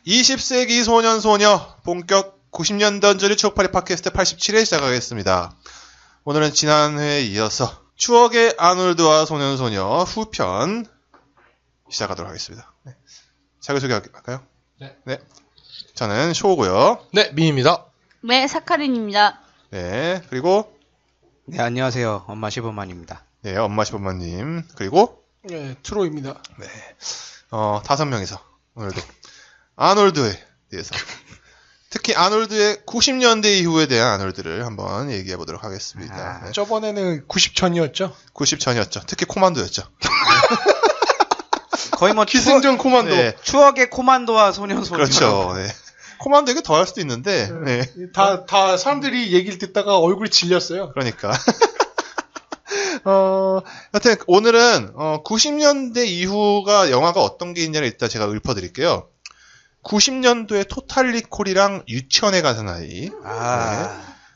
20세기 소년 소녀 본격 90년대 추억팔이 팟캐스트 87회 시작하겠습니다. 오늘은 지난 회에 이어서 추억의 아놀드와 소년 소녀 후편 시작하도록 하겠습니다. 네. 자기소개 할까요? 네. 저는 쇼고요. 네, 민입니다. 네, 사카린입니다. 네, 그리고 네, 안녕하세요. 엄마 시범만입니다. 네, 엄마 시범마님. 그리고 네, 트로입니다. 네, 5명이서 오늘도 아놀드에 대해서 특히 아놀드의 90년대 이후에 대한 아놀드를 한번 얘기해 보도록 하겠습니다. 네. 저번에는 90 전이었죠? 90 전이었죠. 특히 코만도였죠. 거의 뭐 기승전 코만도. 네. 추억의 코만도와 소년 소녀. 그렇죠. 네. 코만도에게 더 할 수도 있는데, 네. 다 사람들이 얘기를 듣다가 얼굴이 질렸어요. 그러니까. 여튼, 오늘은, 90년대 이후가 영화가 어떤 게 있냐를 일단 제가 읊어드릴게요. 90년도에 토탈리콜이랑 유치원에 가는 아이. 네.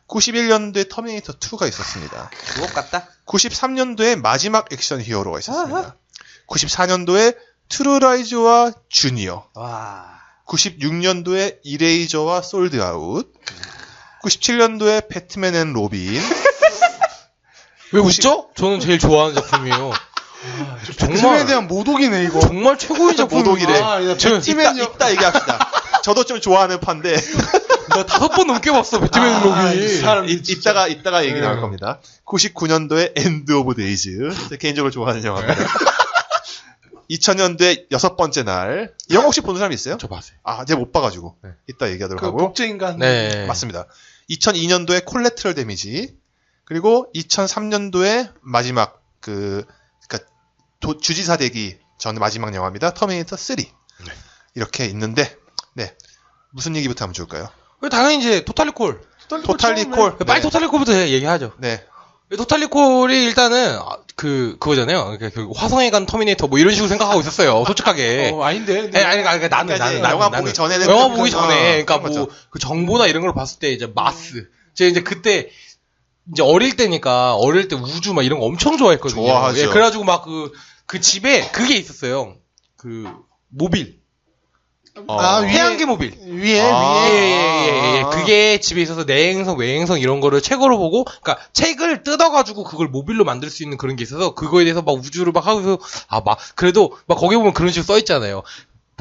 91년도에 터미네이터 2가 있었습니다. 주옥 같다? 93년도에 마지막 액션 히어로가 있었습니다. 94년도에 트루라이즈와 주니어. 와. 96년도에 이레이저와 솔드아웃. 97년도에 배트맨 앤 로빈. 왜 웃죠? 저는 제일 좋아하는 작품이에요. 정말 대한 모독이네 이거. 정말 최고의 작품이래. 모독이래. 배트맨 이따 얘기합시다. 저도 좀 좋아하는 판데. 나 5번 넘게 봤어, 배트맨 로빈. 이따가 얘기 나올 겁니다. 99년도에 엔드 오브 데이즈. 개인적으로 좋아하는 영화입니다. 2000년도에 6번째 날. 이 영화 혹시 보는 사람 있어요? 저 봤어요. 아, 제가 못 봐가지고. 네. 이따 얘기하도록 그 하고. 복제인간. 네. 맞습니다. 2002년도에 콜레트럴 데미지. 그리고 2003년도에 마지막 주지사 대기 전 마지막 영화입니다. 터미네이터 3. 네. 이렇게 있는데, 네. 무슨 얘기부터 하면 좋을까요? 당연히 이제 토탈리콜. 토탈리콜. 빨리 네. 토탈리콜부터 얘기하죠. 네. 토탈리콜이 일단은 그거잖아요. 그 화성에 간 터미네이터 뭐 이런 식으로 생각하고 있었어요. 솔직하게. 아닌데. 네, 아니, 나는 영화 보기 전에는 영화 보기 전에, 그러니까 그런 뭐 거죠. 그 정보나 이런 걸 봤을 때 이제 마스. 제가 이제 그때 이제 어릴 때 우주 막 이런 거 엄청 좋아했거든요. 좋아하죠. 예, 그래가지고 막 그 집에 그게 있었어요. 그 모빌. 태양계 모빌. 위에. 예. 그게 집에 있어서 내행성, 외행성 이런 거를 책으로 보고, 그러니까 책을 뜯어가지고 그걸 모빌로 만들 수 있는 그런 게 있어서 그거에 대해서 막 우주를 막 하면서 그래도 막 거기 보면 그런 식으로 써 있잖아요.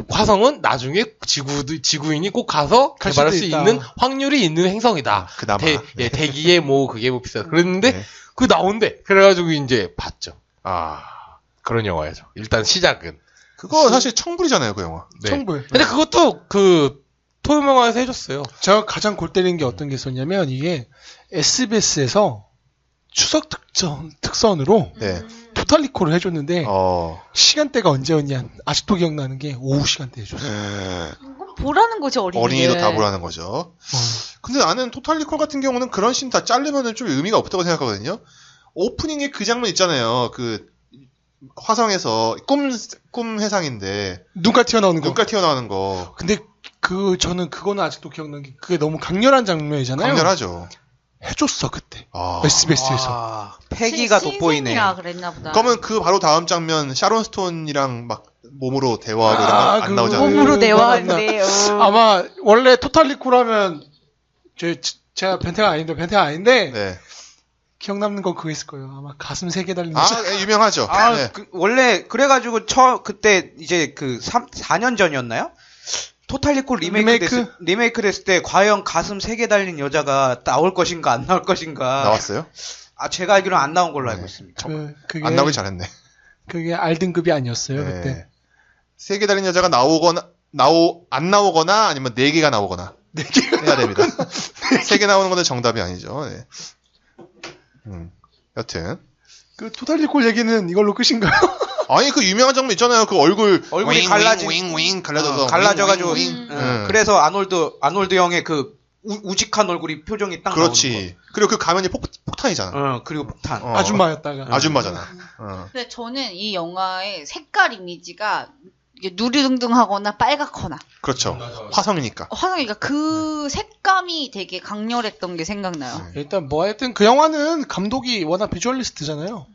화성은 나중에 지구인이 꼭 가서 갈 개발할 수도 수 있다. 있는 확률이 있는 행성이다. 그나마. 네. 대기에 뭐 그게 뭐 비싸. 그랬는데 네. 그 나온대. 그래가지고 이제 봤죠. 아. 그런 영화였죠. 일단 시작은. 그거 사실 청불이잖아요, 그 영화. 네. 청불. 근데 그것도 토요명화에서 해줬어요. 제가 가장 골 때리는 게 어떤 게 있었냐면 이게 SBS에서 추석 특선으로 네. 토탈리콜을 해줬는데 시간대가 언제였냐 아직도 기억나는 게 오후 시간대에 해줬어. 이거 보라는 거지, 어린이도 다 보라는 거죠. 근데 나는 토탈리콜 같은 경우는 그런 씬 다 자르면은 좀 의미가 없다고 생각하거든요. 오프닝에 그 장면 있잖아요. 화성에서 꿈 해상인데 눈깔 튀어나오는 거. 눈깔 튀어나오는 거. 근데 저는 그거는 아직도 기억나는 게 그게 너무 강렬한 장면이잖아요. 강렬하죠. 해줬어 그때 SBS에서. 패기가 돋보이네. 신이라 그랬나 보다. 그러면 그 바로 다음 장면 샤론 스톤이랑 막 몸으로 대화하고 이런 거 안 나오잖아요. 몸으로 대화하는데. 아마 원래 토탈리콜 하면 제가 벤테가 아닌데 네. 기억 남는 건 그거 있을 거예요. 아마 가슴 3개 달린 유명하죠. 네. 원래 그래가지고 그때 이제 4년 전이었나요? 토탈리콜 리메이크 됐을 때 과연 가슴 3개 달린 여자가 나올 것인가 안 나올 것인가. 나왔어요? 제가 알기로는 안 나온 걸로 알고 있습니다. 그게 안 나오길 잘했네. 그게 R등급이 아니었어요 네. 그때. 3개 달린 여자가 안 나오거나 아니면 4개가 나오거나 4개가 해야 됩니다. 3개 나오는 건 정답이 아니죠. 네. 여튼 그 토탈리콜 얘기는 이걸로 끝인가요? 아니 그 유명한 장면 있잖아요. 그 얼굴이 갈라져가지고 윙. 그래서 아놀드 형의 그 우직한 얼굴이 표정이 딱 그렇지. 나오는 거. 그리고 그 가면이 폭탄이잖아. 그리고 폭탄. 아줌마였다가. 아줌마잖아. 근데 저는 이 영화의 색깔 이미지가 이게 누리둥둥하거나 빨갛거나. 그렇죠. 화성이니까. 화성이니까 그 색감이 되게 강렬했던 게 생각나요. 일단 뭐 하여튼 그 영화는 감독이 워낙 비주얼리스트잖아요.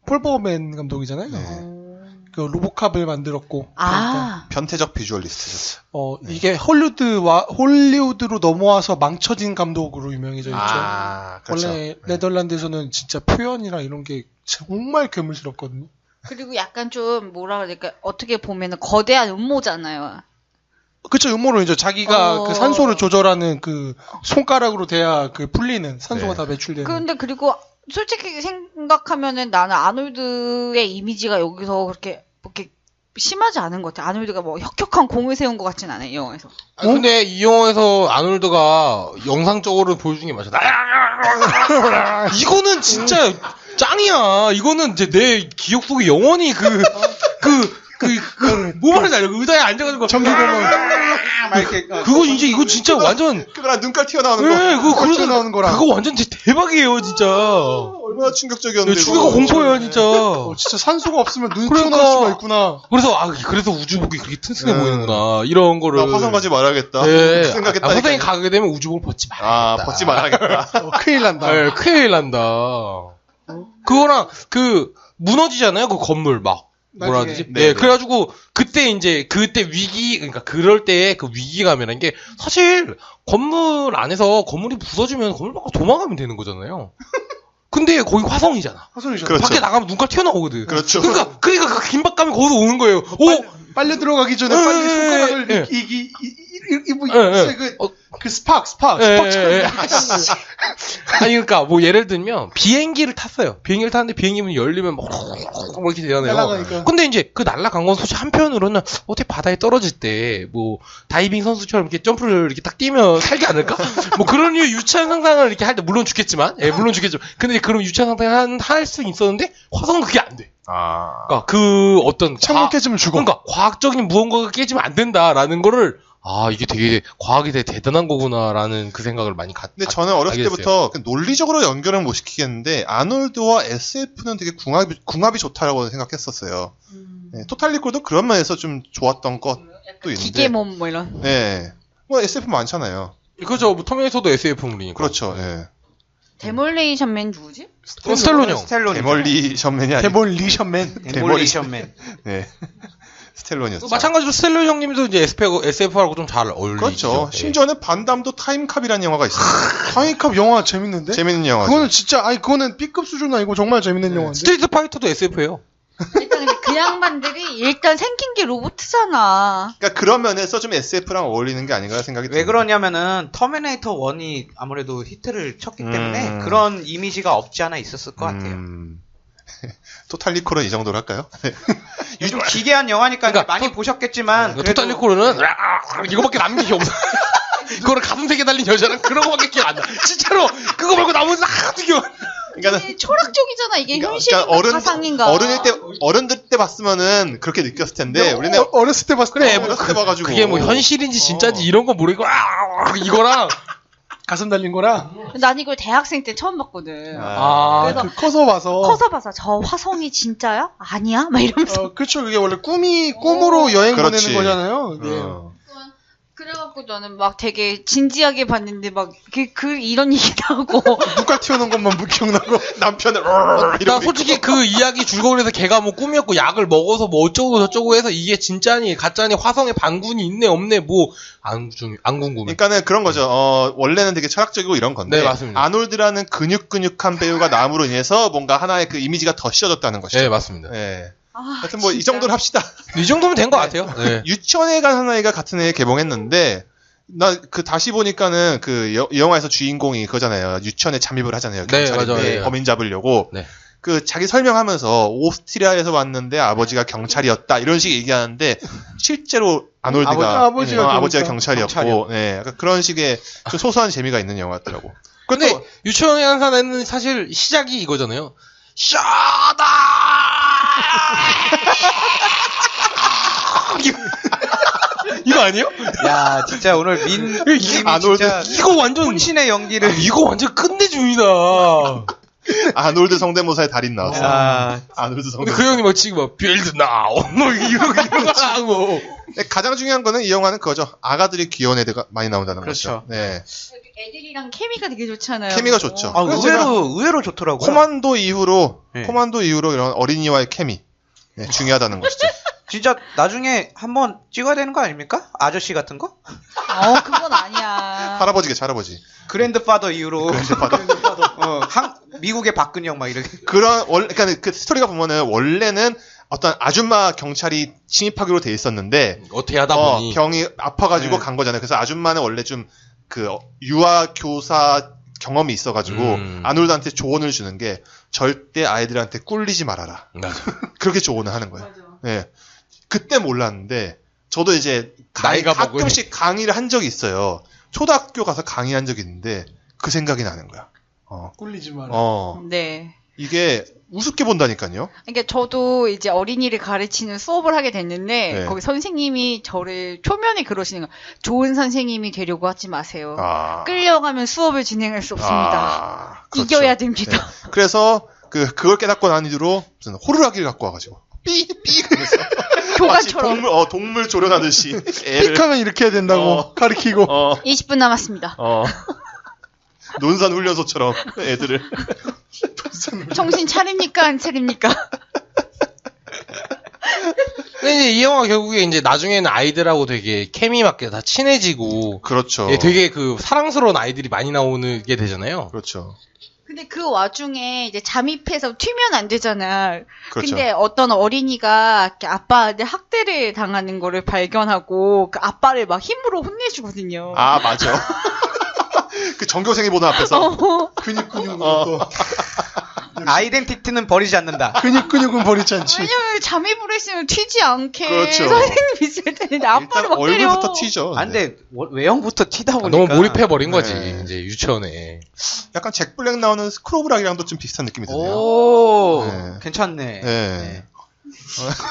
폴 버맨 감독이잖아요. 네. 그 로보캅을 만들었고. 아, 변태적 비주얼리스트죠. 이게 홀리우드로 넘어와서 망쳐진 감독으로 유명해져 있죠. 그렇죠. 원래 네덜란드에서는 진짜 표현이랑 이런 게 정말 괴물스럽거든요. 그리고 약간 좀 뭐라 그럴까 어떻게 보면은 거대한 음모잖아요. 그쵸, 음모로 이제 자기가 그 산소를 조절하는 그 손가락으로 돼야 그 풀리는 산소가 네. 다 매출되는. 근데 그리고 솔직히 생각하면은 나는 아놀드의 이미지가 여기서 그렇게 심하지 않은 것 같아. 아놀드가 뭐 혁혁한 공을 세운 것 같진 않아요, 이 영화에서. 근데 이 영화에서 아놀드가 영상적으로 보여준 게 맞아. 이거는 진짜 짱이야. 이거는 이제 내 기억 속에 영원히 뭐 말인지 알죠? 의자에 앉아가지고. 전기공원. 막 이렇게 이거 진짜 완전. 그거랑 눈깔 튀어나오는 네, 거. 그거 나오는 거랑. 그거 완전 대박이에요, 진짜. 얼마나 충격적이었는데. 추가가 공포예요, 진짜. 진짜 산소가 없으면 눈이 그러니까. 튀어나올 수가 있구나. 그래서 우주복이 그렇게 튼튼해 네. 보이는구나. 이런 거를. 나 화성 가지 말아야겠다. 네. 생각했다. 화성에 가게 되면 우주복을 벗지 말아야겠다. 벗지 말아야겠다. 큰일 난다. 네, 큰일 난다. 그거랑 무너지잖아요, 그 건물 막. 뭐라 나중에. 하지? 네, 네, 네. 그래가지고 그때 위기, 그러니까 그럴 때 그 위기감이라는 게 사실 건물 안에서 건물이 부서지면 건물 밖으로 도망가면 되는 거잖아요. 근데 거기 화성이잖아. 화성이죠. 그렇죠. 밖에 나가면 눈깔 튀어나오거든. 그렇죠. 그러니까 그 긴박감이 거기서 오는 거예요. 빨려 들어가기 전에 예, 빨리 예, 손가락을 예. 그 스팍 아니 그러니까 뭐 예를 들면 비행기를 탔어요. 비행기를 탔는데 비행기 문이 열리면 막 이렇게 되잖아요. 날아가니까. 근데 이제 그 날아간 건 솔직히 한편으로는 어떻게 바다에 떨어질 때 뭐 다이빙 선수처럼 이렇게 점프를 이렇게 딱 뛰면 살지 않을까? 뭐 그런 류의 유치한 상상을 이렇게 할 때 물론 죽겠지만, 물론 죽겠지만, 근데 그런 유치한 상상을 할 수 있었는데 화성은 그게 안 돼. 그러니까 그 어떤 창문 깨지면 죽어. 그러니까 과학적인 무언가가 깨지면 안 된다라는 거를 이게 되게 과학이 되게 대단한 거구나라는 그 생각을 많이 근데 저는 어렸을 때부터 그 논리적으로 연결은 못 시키겠는데 아놀드와 SF는 되게 궁합이 좋다라고 생각했었어요. 네, 토탈 리콜도 그런 면에서 좀 좋았던 것도 있는데. 기계몸 뭐 이런. 네. 뭐 SF 많잖아요. 그죠. 뭐 터미네이터도 SF물이니까. 그렇죠. 예. 데몰레이션맨 누구지? 스텔론 형. 데멀리션맨이 아니고. 데몰리션맨. 네. 스텔론이었죠. 마찬가지로 스텔론 형님도 이제 SF하고 좀 잘 어울리죠. 그렇죠. 예. 심지어는 반담도 타임캅이라는 영화가 있어요. 타이캅 영화 재밌는데? 재밌는 영화죠. 그거는 진짜 그거는 B급 수준 아니고 정말 재밌는 영화인데. 스트리트 파이터도 SF예요. 일단 근데 그 양반들이 일단 생긴 게 로봇이잖아. 그러니까 그런 면에서 좀 SF랑 어울리는 게 아닌가 생각이 듭니다. 왜 그러냐면은 터미네이터 1이 아무래도 히트를 쳤기 때문에 그런 이미지가 없지 않아 있었을 것 같아요. 토탈 리콜은 이 정도로 할까요? 요즘 기괴한 영화니까 그러니까 많이 보셨겠지만 토탈 리콜은 이거밖에 남는 게 없어. 그거를 가슴 세개 달린 여자랑 그런 거밖에 기억 안 나. 진짜로 그거 말고 나머지는 하나도 기억 안 나. 그러니까 이게 철학적이잖아. 이게 현실인가 가상인가. 어른들 때 봤으면은 그렇게 느꼈을 텐데 우리는 어렸을 때 봤을 때 어렸을 때 봐가지고 그게 뭐 현실인지 진짜인지 이런 거 모르고 이거랑 가슴 달린 거랑. 난 이걸 대학생 때 처음 봤거든. 그래서 그 커서 봐서. 저 화성이 진짜야? 아니야? 막 이러면서. 그렇죠. 그게 원래 꿈으로 여행 그렇지. 보내는 거잖아요. 네. 그래갖고 나는 막 되게 진지하게 봤는데 막 이런 얘기도 하고. 눈깔 튀어나온 것만 기억나고. 남편을 나 솔직히 그 이야기 줄거리에서 해서 걔가 뭐 꿈이었고 약을 먹어서 뭐 어쩌고 저쩌고 해서 이게 진짜니 가짜니 화성에 반군이 있네 없네 뭐 안 궁금해. 그러니까는 그런 거죠. 원래는 되게 철학적이고 이런 건데 네, 맞습니다. 아놀드라는 근육한 배우가 남으로 인해서 뭔가 하나의 그 이미지가 더 씌워졌다는 것이죠. 네 맞습니다. 네. 아, 하여튼 뭐 이 진짜. 정도로 합시다. 이 정도면 된 것 같아요. 네. 유치원에 간 하나이가 같은 해에 개봉했는데 나 그 다시 보니까는 그 이 영화에서 주인공이 그거잖아요. 유치원에 잠입을 하잖아요. 네, 경찰인데 맞아요. 네. 범인 잡으려고. 네. 그 자기 설명하면서 오스트리아에서 왔는데 아버지가 경찰이었다 이런 식의 얘기하는데 실제로 아놀드가 아버지가 경찰이었고 경찰이었고. 네, 약간 그런 식의 좀 소소한 재미가 있는 영화였더라고. 근데 유치원에 한 사람은 사실 시작이 이거잖아요. 샤다! 이거 아니에요? 야, 진짜 오늘 민님이 아놀드 진짜 이거 완전 혼신의 연기를 이거 완전 끝내줍니다. 아놀드 성대모사의 달인 나왔어. 아, 아놀드 근데 성대모사. 그 형님 막 지금 막 빌드 나우 뭐 이런 거 하고. 가장 중요한 거는 이 영화는 그거죠. 아가들이 귀여운 애들 많이 나온다는 그렇죠. 거죠. 네. 애들이랑 케미가 되게 좋잖아요. 케미가 좋죠. 아, 그래서 제가 의외로 좋더라고요. 코만도 이후로 네. 이런 어린이와의 케미. 네, 중요하다는 것이죠. 진짜 나중에 한번 찍어야 되는 거 아닙니까? 아저씨 같은 거? 그건 아니야. 할아버지겠지, 할아버지. 그랜드파더 이후로 미국의 박근영 막 이렇게. 그러니까 그 스토리가 보면은 원래는 어떤 아줌마 경찰이 침입하기로 돼 있었는데 어떻게 하다 보니 병이 아파가지고 네. 간 거잖아요. 그래서 아줌마는 원래 좀 그 유아 교사 경험이 있어가지고 아놀드한테 조언을 주는 게 절대 아이들한테 꿀리지 말아라. 맞아. 그렇게 조언을 하는 거예요. 예. 그때 몰랐는데 저도 이제 나이가 가끔씩 강의를 한 적이 있어요. 초등학교 가서 강의한 적이 있는데 그 생각이 나는 거야. 꿀리지 마라. 네. 이게 우습게 본다니까요. 그러니까 저도 이제 어린이를 가르치는 수업을 하게 됐는데 네. 거기 선생님이 저를 초면에 그러시는 거예요. 좋은 선생님이 되려고 하지 마세요. 끌려가면 수업을 진행할 수 없습니다. 그렇죠. 이겨야 됩니다. 네. 그래서 그걸 깨닫고 난 이후로 무슨 호루라기를 갖고 와가지고 삐삐 그러면서 교관처럼. 동물 조련하듯이 애를 삑하면 이렇게 해야 된다고 가르치고. 20분 남았습니다. 논산 훈련소처럼 애들을 정신 차립니까 안 차립니까? 근데 이제 이 영화 결국에 이제 나중에는 아이들하고 되게 케미 맞게 다 친해지고 그렇죠. 예, 되게 그 사랑스러운 아이들이 많이 나오게 되잖아요. 그렇죠. 근데 그 와중에 이제 잠입해서 튀면 안 되잖아. 그렇죠. 근데 어떤 어린이가 이렇게 아빠한테 학대를 당하는 거를 발견하고 그 아빠를 막 힘으로 혼내주거든요. 아 맞아. 그 전교생이 보는 앞에서 근육은 또 아이덴티티는 버리지 않는다. 근육은 버리지 않지. 왜냐면 잠입을 했으면 튀지 않게 그렇죠. 선생님 있을 텐데 아빠를 일단 막 때려. 얼굴부터 튀죠. 안 돼. 외형부터 튀다 보니까. 너무 몰입해버린 거지 네. 이제 유치원에. 약간 잭 블랙 나오는 스크로브락이랑도 좀 비슷한 느낌이 드네요. 오, 네. 괜찮네. 네.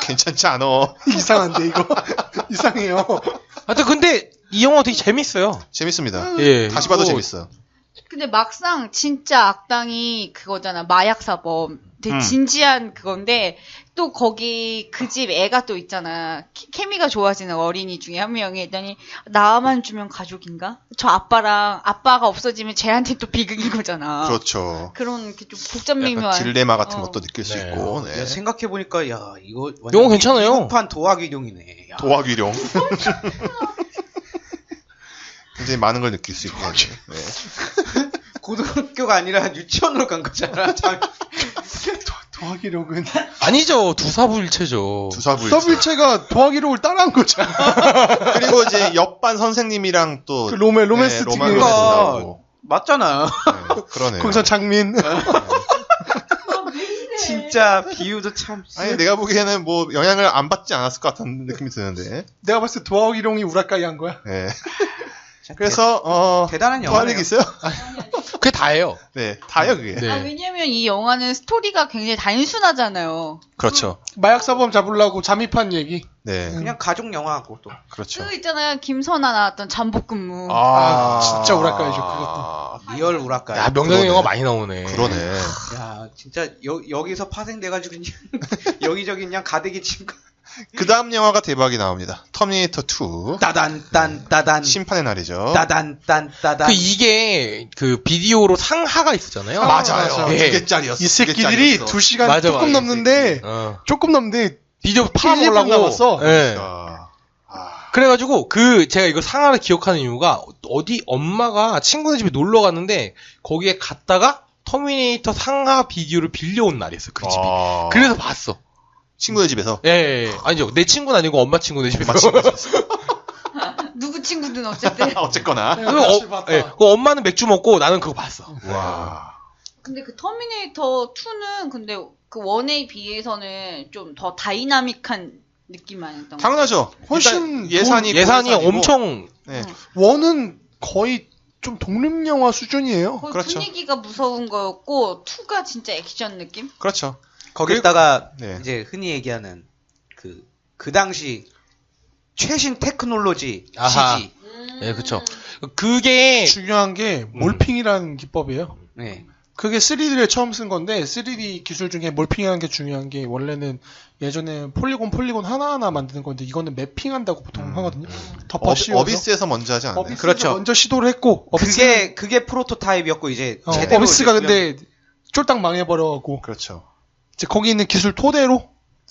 괜찮지 않아. 이상한데 이거 이상해요. 하여튼 근데 이 영화 되게 재밌어요. 재밌습니다. 예. 다시 봐도 또 재밌어요. 근데 막상 진짜 악당이 그거잖아. 마약사범. 되게 진지한 그건데 또 거기 그 집 애가 또 있잖아. 케미가 좋아지는 어린이 중에 한 명이 있더니 나만 주면 가족인가? 저 아빠가 없어지면 쟤한테 또 비극인 거잖아. 그렇죠. 그런 이렇게 좀 복잡 약간 미묘한 딜레마 같은 것도 느낄 수 네. 있고. 네. 생각해보니까, 이거. 영화 괜찮아요. 한판 도화기룡이네. 야. 도화귀룡. 굉장히 많은 걸 느낄 수 있고. 네. 고등학교가 아니라 유치원으로 간 거잖아. 도화기록은 아니죠. 두사부일체죠. 서블체가 도화기록을 따라한 거잖아. 그리고 이제 옆반 선생님이랑 또 그 로맨스 네, 찍은 로맨스 거. 나오고. 맞잖아. 네, 그러네요. 거기서 장민. 진짜 비유도 참. 아니 내가 보기에는 뭐 영향을 안 받지 않았을 것 같은 느낌이 드는데. 내가 봤을 때 도화기록이 우라카이 한 거야. 네. 그래서 대단한 더 할 영화네요. 얘기 있어요? 그게 다예요. 네, 다요 그게. 네. 왜냐면 이 영화는 스토리가 굉장히 단순하잖아요. 그렇죠. 마약사범 잡으려고 잠입한 얘기. 네, 그냥 가족 영화고 또. 그렇죠. 그 있잖아요. 김선아 나왔던 잠복근무. 진짜 우라카이죠, 그것도. 리얼 우라카이. 야 명장의 그러네. 영화 많이 나오네. 그러네. 야, 진짜 여기서 파생돼가지고 그냥 여기저기 그냥 가대기 친 거. 그 다음 영화가 대박이 나옵니다. 터미네이터 2. 따단 심판의 날이죠. 따단. 그 이게 그 비디오로 상하가 있었잖아요. 맞아요. 예. 2개짜리였어. 이 새끼들이 2시간 맞아, 조금 맞아. 넘는데 조금 넘는데 비디오 1, 2분 팔아먹으려고. 남았어. 예. 아, 그래가지고 제가 이거 상하를 기억하는 이유가 어디 엄마가 친구네 집에 놀러 갔는데 거기에 갔다가 터미네이터 상하 비디오를 빌려온 날이었어 그 집이. 그래서 봤어. 친구네 집에서. 예. 아니죠. 내 친구는 아니고 엄마 친구네 집에서. 엄마 친구 집에서. 누구 친구든 어쨌든. 어쨌거나. 같이 봤다. 그 엄마는 맥주 먹고 나는 그거 봤어. 와. 근데 그 터미네이터 2는 근데 그 1에 비해서는 좀 더 다이나믹한 느낌 아니었던 거. 당연하죠. 훨씬 일단 예산이 예산이 예산이고. 엄청 네. 원은 거의 좀 독립영화 수준이에요. 거의 그렇죠. 분위기가 무서운 거였고 2가 진짜 액션 느낌? 그렇죠. 거기다가 네. 이제 흔히 얘기하는 그 당시 최신 테크놀로지 아하. CG. 예, 그쵸. 그게 중요한 게 몰핑이라는 기법이에요. 네. 그게 3D를 처음 쓴 건데 3D 기술 중에 몰핑이라는 게 중요한 게 원래는 예전에 폴리곤 하나하나 만드는 건데 이거는 매핑한다고 보통 하거든요. 덮어 씌워서. 어비스에서 먼저 하지 않나요? 어비스가 그렇죠. 먼저 시도를 했고 그게 프로토타입이었고 이제 어, 제대로 어비스가 이제 근데 쫄딱 망해버려갖고 그렇죠. 이제 거기 있는 기술 토대로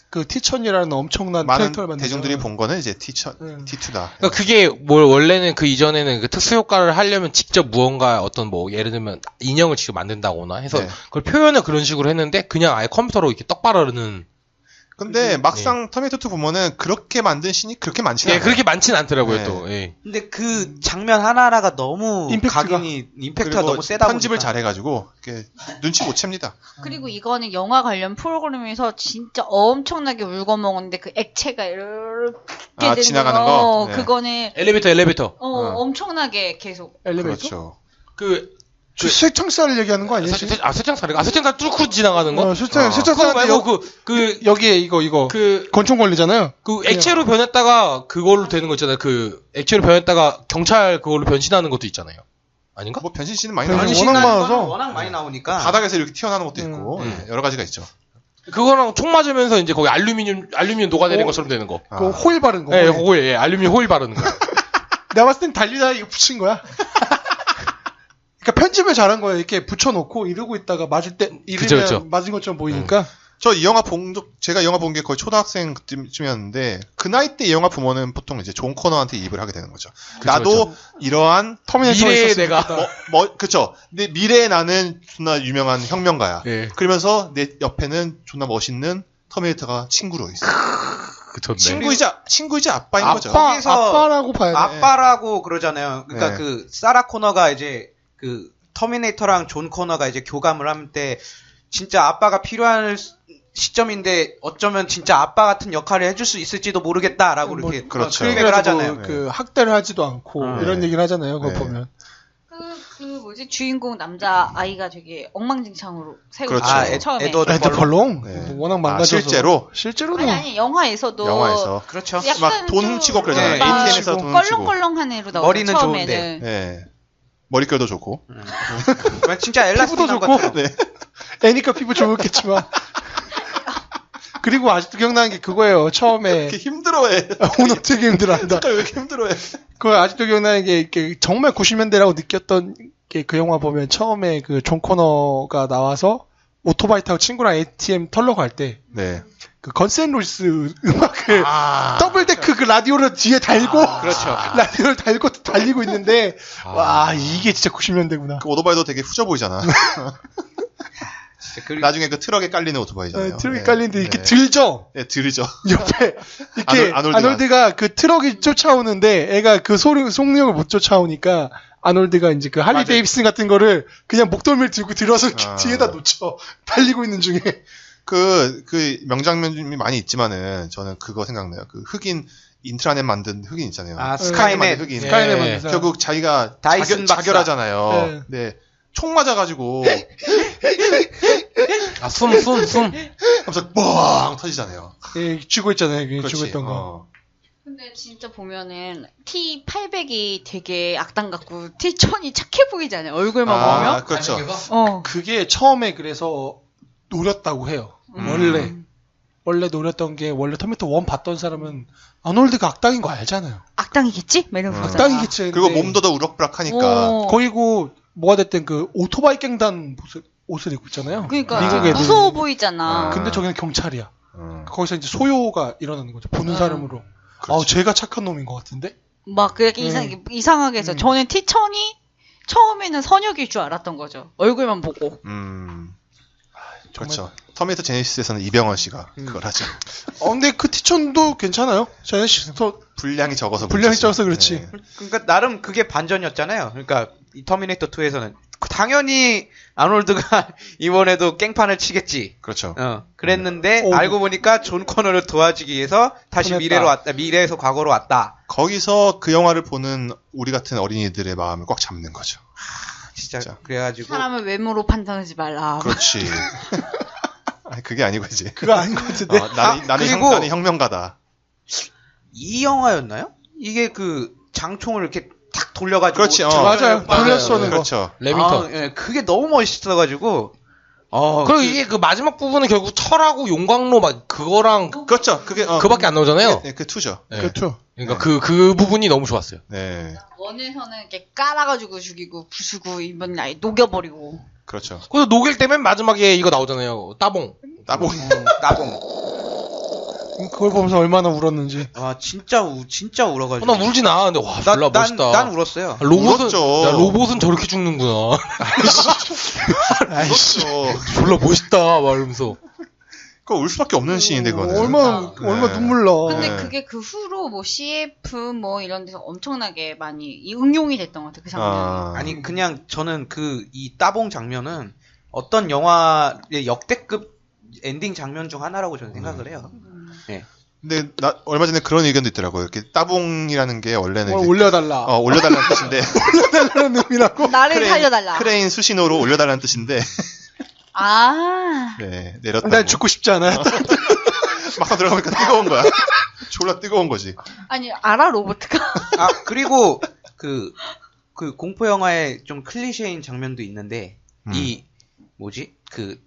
그 티천이라는 엄청난 많은 캐릭터를 만든 대중들이 본 거는 이제 T2다. 그러니까 그게 뭘 원래는 그 이전에는 그 특수 효과를 하려면 직접 무언가 어떤 뭐 예를 들면 인형을 직접 만든다거나 해서 네. 그걸 표현을 그런 식으로 했는데 그냥 아예 컴퓨터로 이렇게 떡 바르는 근데 막상 터미네이터 2 보면은 그렇게 만든 씬이 그렇게 많지 않아요. 그렇게 많진 않더라고요 네. 또. 예. 근데 그 장면 하나하나가 너무 임팩트가. 각인이 임팩트가 그리고 너무 세다 편집을 보니까. 잘해가지고 이렇게 눈치 못 챕니다. 그리고 이거는 영화 관련 프로그램에서 진짜 엄청나게 울거먹었는데 그 액체가 이렇게 되는 지나가는 거. 거? 네. 그거는 엘리베이터. 엄청나게 계속. 엘리베이터. 그렇죠. 쇠창살을 얘기하는 거 아니에요? 지금? 세창살 뚫고 지나가는 거? 쇠창살 그거 말고 그 여기에 이거 그 권총 걸리잖아요. 그 액체로 변했다가 그걸로 되는 거 있잖아요. 그 액체로 변했다가 경찰 그걸로 변신하는 것도 있잖아요. 아닌가? 뭐 변신 씬은 많이 변신 나오고 워낙 신나는 많아서. 건 워낙 많이 나오니까. 바닥에서 이렇게 튀어나오는 것도 있고 여러 가지가 있죠. 그거랑 총 맞으면서 이제 거기 알루미늄 녹아내린 것처럼 되는 거. 그 호일 바른 거. 예, 그거에 알루미늄 호일 바르는 거. 내가 봤을 땐 달리다 이거 붙인 거야. 그러니까 편집을 잘한 거예요. 이렇게 붙여놓고 이러고 있다가 맞을 때 이러면 그쵸. 맞은 것처럼 보이니까. 저 이 영화 제가 영화 본 게 거의 초등학생 그쯤이었는데 그 나이 때 이 영화 보면은 보통 이제 존 코너한테 이입을 하게 되는 거죠. 나도 이러한 터미네이터 미래의 내가 그쵸. 내 미래에 나는 존나 유명한 혁명가야. 예. 그러면서 내 옆에는 존나 멋있는 터미네이터가 친구로 있어. 그쳤네. 친구이자 아빠인 거죠. 거기서 아빠라고 봐야 돼. 아빠라고 그러잖아요. 그러니까 네. 그 사라 코너가 이제 그 터미네이터랑 존 코너가 이제 교감을 할 때 진짜 아빠가 필요한 시점인데 어쩌면 진짜 아빠 같은 역할을 해줄 수 있을지도 모르겠다라고 뭐, 이렇게 그렇죠. 그 얘기를 그래가지고 하잖아요. 그 학대를 하지도 않고 이런 네. 얘기를 하잖아요. 그거 네. 보면. 주인공 남자 아이가 되게 엉망진창으로 새로 그렇죠. 처음에. 에드워드 펄롱 네. 뭐 워낙 망가져서 실제로는 아니 영화에서도 영화에서 그렇죠. 약간 막 돈 좀 훔치고 그러잖아요. 네, ATM에서 돈 훔치고. 껄렁껄렁한 애로 나오죠. 머리는 처음에는. 좋은데. 네. 머릿결도 좋고. 그냥 진짜 엘라스틴 피부도 것처럼. 좋고. 애니까 피부 좋겠지만. 그리고 아직도 기억나는 게 그거예요. 처음에 이렇게 힘들어해. 오늘 되게 힘들어한다. 왜 이렇게 힘들어해? 그거 아직도 기억나는 게 이렇게 정말 90년대라고 느꼈던 게 그 영화 보면 처음에 그 존 코너가 나와서 오토바이 타고 친구랑 ATM 털러 갈 때 네. 그 건센로이스 음악을 더블 데크 그 라디오를 뒤에 달고 그렇죠. 라디오를 달고 달리고 있는데 와 이게 진짜 90년대구나. 그 오토바이도 되게 후져 보이잖아. 그 나중에 그 트럭에 깔리는 오토바이잖아요. 트럭이 네. 깔리는데 이렇게 네. 들죠. 네, 들이죠. 옆에 이렇게 아놀드가. 아놀드가 그 트럭이 쫓아오는데 애가 그 속력을 못 쫓아오니까 아놀드가 이제 그 할리 맞아요. 데이비슨 같은 거를 그냥 목덜미를 들고 들어서 이렇게 아. 뒤에다 놓쳐 달리고 있는 중에 그 명장면이 많이 있지만은 저는 그거 생각나요. 그 흑인 인트라넷 만든 흑인 있잖아요. 아, 스카이넷 스카이넷. 흑인. 예. 스카이넷 만드사. 결국 자기가 다이슨 박사. 자결하잖아요. 네. 총 맞아가지고 숨. 하면서 뻥 터지잖아요. 예, 쥐고 있잖아요. 그 그렇지. 쥐고 있던 거. 근데 진짜 보면은 T800이 되게 악당 같고 T1000이 착해 보이잖아요. 얼굴만 보면. 그렇죠. 그게 처음에 그래서 노렸다고 해요. 원래 노렸던 게 원래 터미네이터 1 봤던 사람은 아놀드가 악당인 거 알잖아요. 악당이겠지? 막 이러면서 보잖아. 악당이겠지. 그리고 근데 몸도 더 우럭부락하니까. 거기고 뭐가 됐든 그 오토바이 갱단 옷을 입고 있잖아요. 그러니까 미국 좀 애들. 무서워 보이잖아. 근데 저기는 경찰이야. 음. 거기서 이제 소요가 일어나는 거죠. 보는 사람으로. 그렇죠. 쟤가 착한 놈인 것 같은데? 막 그렇게 이상하게 해서 저는 T1000이 처음에는 선역일 줄 알았던 거죠. 얼굴만 보고. 그렇죠. 터미네이터 제네시스에서는 이병헌 씨가 그걸 하죠. 근데 그 티천도 괜찮아요. 제네시스도 분량이 적어서 분량이 문제지. 적어서 그렇지. 네. 그러니까 나름 그게 반전이었잖아요. 그러니까 이 터미네이터 2에서는 당연히 아놀드가 이번에도 깽판을 치겠지. 그렇죠. 그랬는데 오. 알고 보니까 존 코너를 도와주기 위해서 다시 보냈다. 미래로 왔다. 미래에서 과거로 왔다. 거기서 그 영화를 보는 우리 같은 어린이들의 마음을 꽉 잡는 거죠. 진짜 진짜. 그래가지고 사람을 외모로 판단하지 말라. 그렇지. 아니, 그게 아니고 이제. 그거 아닌 것 같은데? 그리고- 나는 혁명가다. 이 영화였나요? 이게 그 장총을 이렇게 탁 돌려가지고 그렇지. 맞아요. 돌려서 쏘는 거. 그렇죠. 레밍턴. 예, 그게 너무 멋있어가지고 그리고 이게 그 마지막 부분은 결국 철하고 용광로 막 그거랑 그렇죠. 그게 그밖에 안 나오잖아요. 네, 그 투죠. 네. 그렇죠. 그러니까 그 부분이 너무 좋았어요. 네. 원에서는 이렇게 깔아가지고 죽이고 부수고 이번 아예 녹여버리고. 그렇죠. 그래서 녹일 때면 마지막에 이거 나오잖아요. 따봉. 따봉. 따봉. 그걸 보면서 얼마나 울었는지. 와 진짜 울어가지고. 나 울진 않았는데 와 졸라 멋있다. 난 울었어요. 로봇은 울었죠. 야, 로봇은 저렇게 죽는구나. 그렇죠. 졸라 멋있다 막 이러면서. 그거 울 수밖에 없는 시인데 그거는. 얼마 눈물 나. 근데 네. 그게 그 후로 뭐 CF 뭐 이런 데서 엄청나게 많이 응용이 됐던 것 같아요. 그 장면이. 아니 그냥 저는 그 이 따봉 장면은 어떤 영화의 역대급 엔딩 장면 중 하나라고 저는 생각을 해요. 근데 나 얼마 전에 그런 의견도 있더라고요. 이렇게 따봉이라는 게 원래는 이제 올려달라. 올려달라는 뜻인데 올려달라는 의미라고. 나를 살려달라. 크레인 수신호로 올려달라는 뜻인데 아. 네 내렸다. 난 죽고 싶지 않아요. 막상 들어가니까 뜨거운 거야. 졸라 뜨거운 거지. 아니 알아 로보트가. 아 그리고 그 공포 영화의 좀 클리셰인 장면도 있는데 이 뭐지 그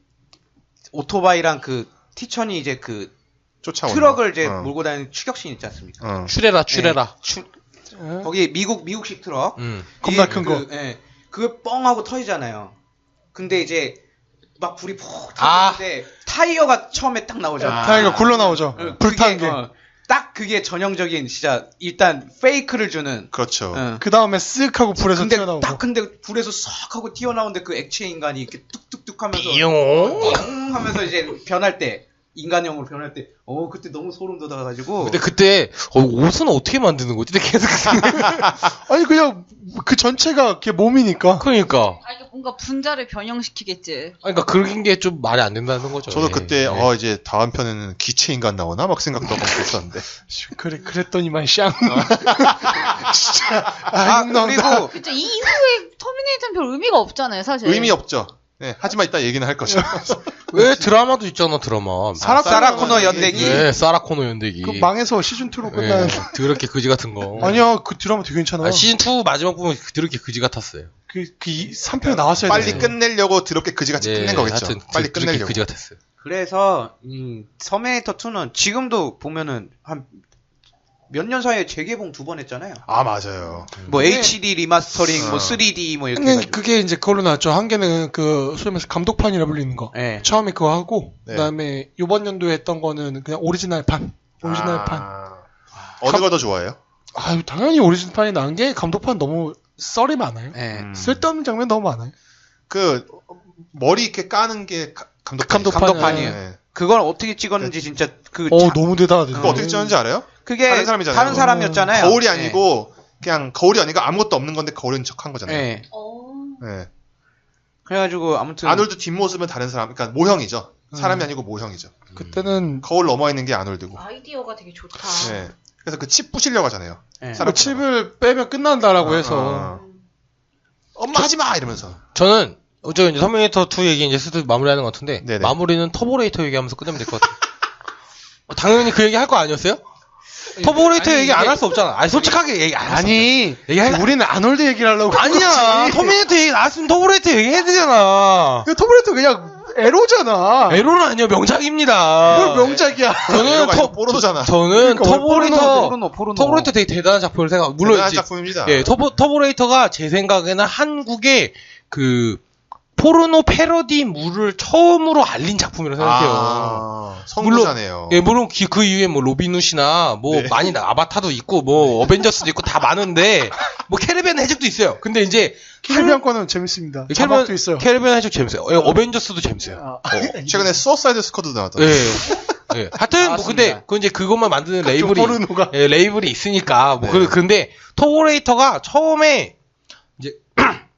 오토바이랑 그 티천이 이제 그 쫓아오는 트럭을 거. 이제 몰고 다니는 추격신 있지 않습니까? 추레라. 거기 미국식 트럭. 겁나 이게 큰 거. 그게 뻥 하고 터지잖아요. 근데 이제 막 불이 푹 타는데 타이어가 처음에 딱 나오죠. 타이어가 굴러 나오죠. 불타는 게. 딱 그게 전형적인 진짜 일단 페이크를 주는. 그렇죠. 그 다음에 쓱 하고 불에서 근데 튀어나오고. 딱 근데 불에서 싹 하고 튀어나오는데 그 액체 인간이 이렇게 뚝뚝뚝 하면서 삐용. 하면서 이제 변할 때 인간형으로 변할 때 그때 너무 소름 돋아가지고. 근데 그때 옷은 어떻게 만드는 거지? 근데 계속 아니 그냥 그 전체가 걔 몸이니까. 그러니까. 아 이게 뭔가 분자를 변형시키겠지. 그러니까 그런 게 좀 말이 안 된다는 거죠. 저도 예. 그때 예. 이제 다음 편에는 기체 인간 나오나 막 생각도 하고 있었는데. 그랬더니만 샹. 진짜. 그리고 그쵸 이 이후에 터미네이터는 별 의미가 없잖아요 사실. 의미 없죠. 네, 하지만 이따 얘기는 할 거죠. 왜 드라마도 있잖아 드라마. 사라 코너 연대기. 네, 사라 코너 연대기. 그 망해서 시즌 2로 예, 끝나는. 더럽게 그지 같은 거. 아니야 그 드라마 되게 괜찮아. 시즌 2 마지막 부분 더럽게 그지 같았어요. 그 3편이 나왔어야 빨리 돼. 끝내려고 더럽게 그지같이 끝낸 거겠죠. 하여튼 빨리 더럽게 끝내려고. 그지 같았어요. 그래서 터미네이터 2는 지금도 보면은 한 몇 년 사이에 재개봉 2번 했잖아요. 아 맞아요. 뭐 네. HD 리마스터링, 뭐 3D 뭐 이렇게 근데 해가지고. 그게 이제 그걸로 나왔죠. 한 개는 그 소위 말해서 감독판이라 불리는 거. 예. 처음에 그거 하고 네. 그다음에 이번 연도에 했던 거는 그냥 오리지널판. 오리지널판. 어느 거 더 좋아해요? 아유 당연히 오리지널판이 나은 게 감독판 너무 썰이 많아요. 예. 쓸데없는 장면 너무 많아요. 그 머리 이렇게 까는 게 감독판이에요. 네. 그걸 어떻게 찍었는지 진짜 너무 대단하다. 그거 어떻게 찍었는지 알아요? 그게 다른 사람이잖아요. 다른 사람이었잖아요. 거울이 아니고 그냥 거울이 아니고 아무것도 없는 건데 거울인 척한 예. 거잖아요. 예. 네. 그래가지고 아무튼 아놀드 뒷모습은 다른 사람, 그러니까 모형이죠. 사람이 아니고 모형이죠. 그때는 거울 넘어 있는 게 아놀드고. 아이디어가 되게 좋다. 네. 그래서 그 칩 부시려고 하잖아요. 예. 사람 칩을 빼면 끝난다라고 해서 엄마 하지 마 이러면서. 저는 이제 터미네이터 2 얘기 이제 슬슬 마무리하는 것 같은데 네네. 마무리는 터보레이터 얘기하면서 끝내면 될 것 같아요. 당연히 그 얘기 할 거 아니었어요? 터보레이터 얘기 안 할 수 없잖아. 아니 솔직하게 얘기 안 할 수 없잖아. 얘기할 우리는 아놀드 얘기를 하려고 아니야. 터미네이터 얘기 나왔으면 터보레이터 얘기해야 되잖아. 터보레이터 그냥 에로잖아. 에로는 아니요 명작입니다. 뭘 명작이야. 저는 포르노잖아. 저는 터보레이터 포르노. 터보레이터 되게 대단한 작품을 생각. 물론 대단한 이제 작품입니다. 예, 터보레이터가 제 생각에는 한국의 그 포르노 패러디물을 처음으로 알린 작품이라고 생각해요. 선구자네요. 예, 물론 그 이후에 뭐 로빈훗이나 뭐 네. 많이 아바타도 있고 뭐 어벤져스도 있고 다 많은데 뭐 캐리비안 해적도 있어요. 근데 이제 캐리비안 거는 재밌습니다. 자막도 있어요. 캐리비안 해적 재밌어요. 예, 어벤져스도 재밌어요. 최근에 수어사이드 스쿼드도 나왔더라고요. 예. 예. 하여튼 뭐 근데 그 이제 그것만 만드는 레이블이 포르노가. 예, 레이블이 있으니까 뭐 네. 근데 터보레이터가 처음에 이제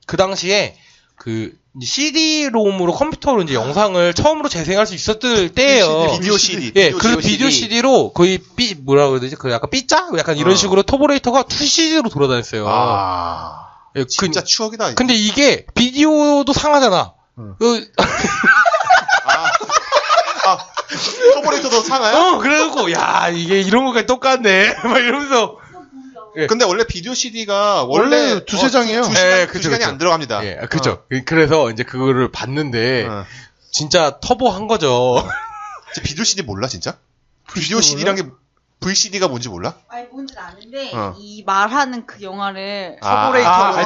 그 당시에 그 CD-롬으로 컴퓨터로 이제 영상을 처음으로 재생할 수 있었을 때예요. 비디오 CD. 예, 그래서 비디오 CD로 거의 뭐라고 해야 되지? 그 약간 삐짜? 약간 이런 식으로 터보레이터가 2CD로 돌아다녔어요. 예, 진짜 추억이다. 이거. 근데 이게 비디오도 상하잖아. 터보레이터도 사나요? 그래갖고 야 이게 이런 거까지 똑같네. 막 이러면서. 예. 근데 원래 비디오 CD가 원래 두세 장이에요. 예, 두 그쵸, 시간이 그쵸. 안 들어갑니다. 예, 그죠. 그래서 이제 그거를 봤는데 진짜 터보 한 거죠. 비디오 CD 몰라 진짜? 비디오 CD란 게 VCD가 뭔지 몰라? 아니 뭔지는 아는데 어. 이 말하는 그 영화를 알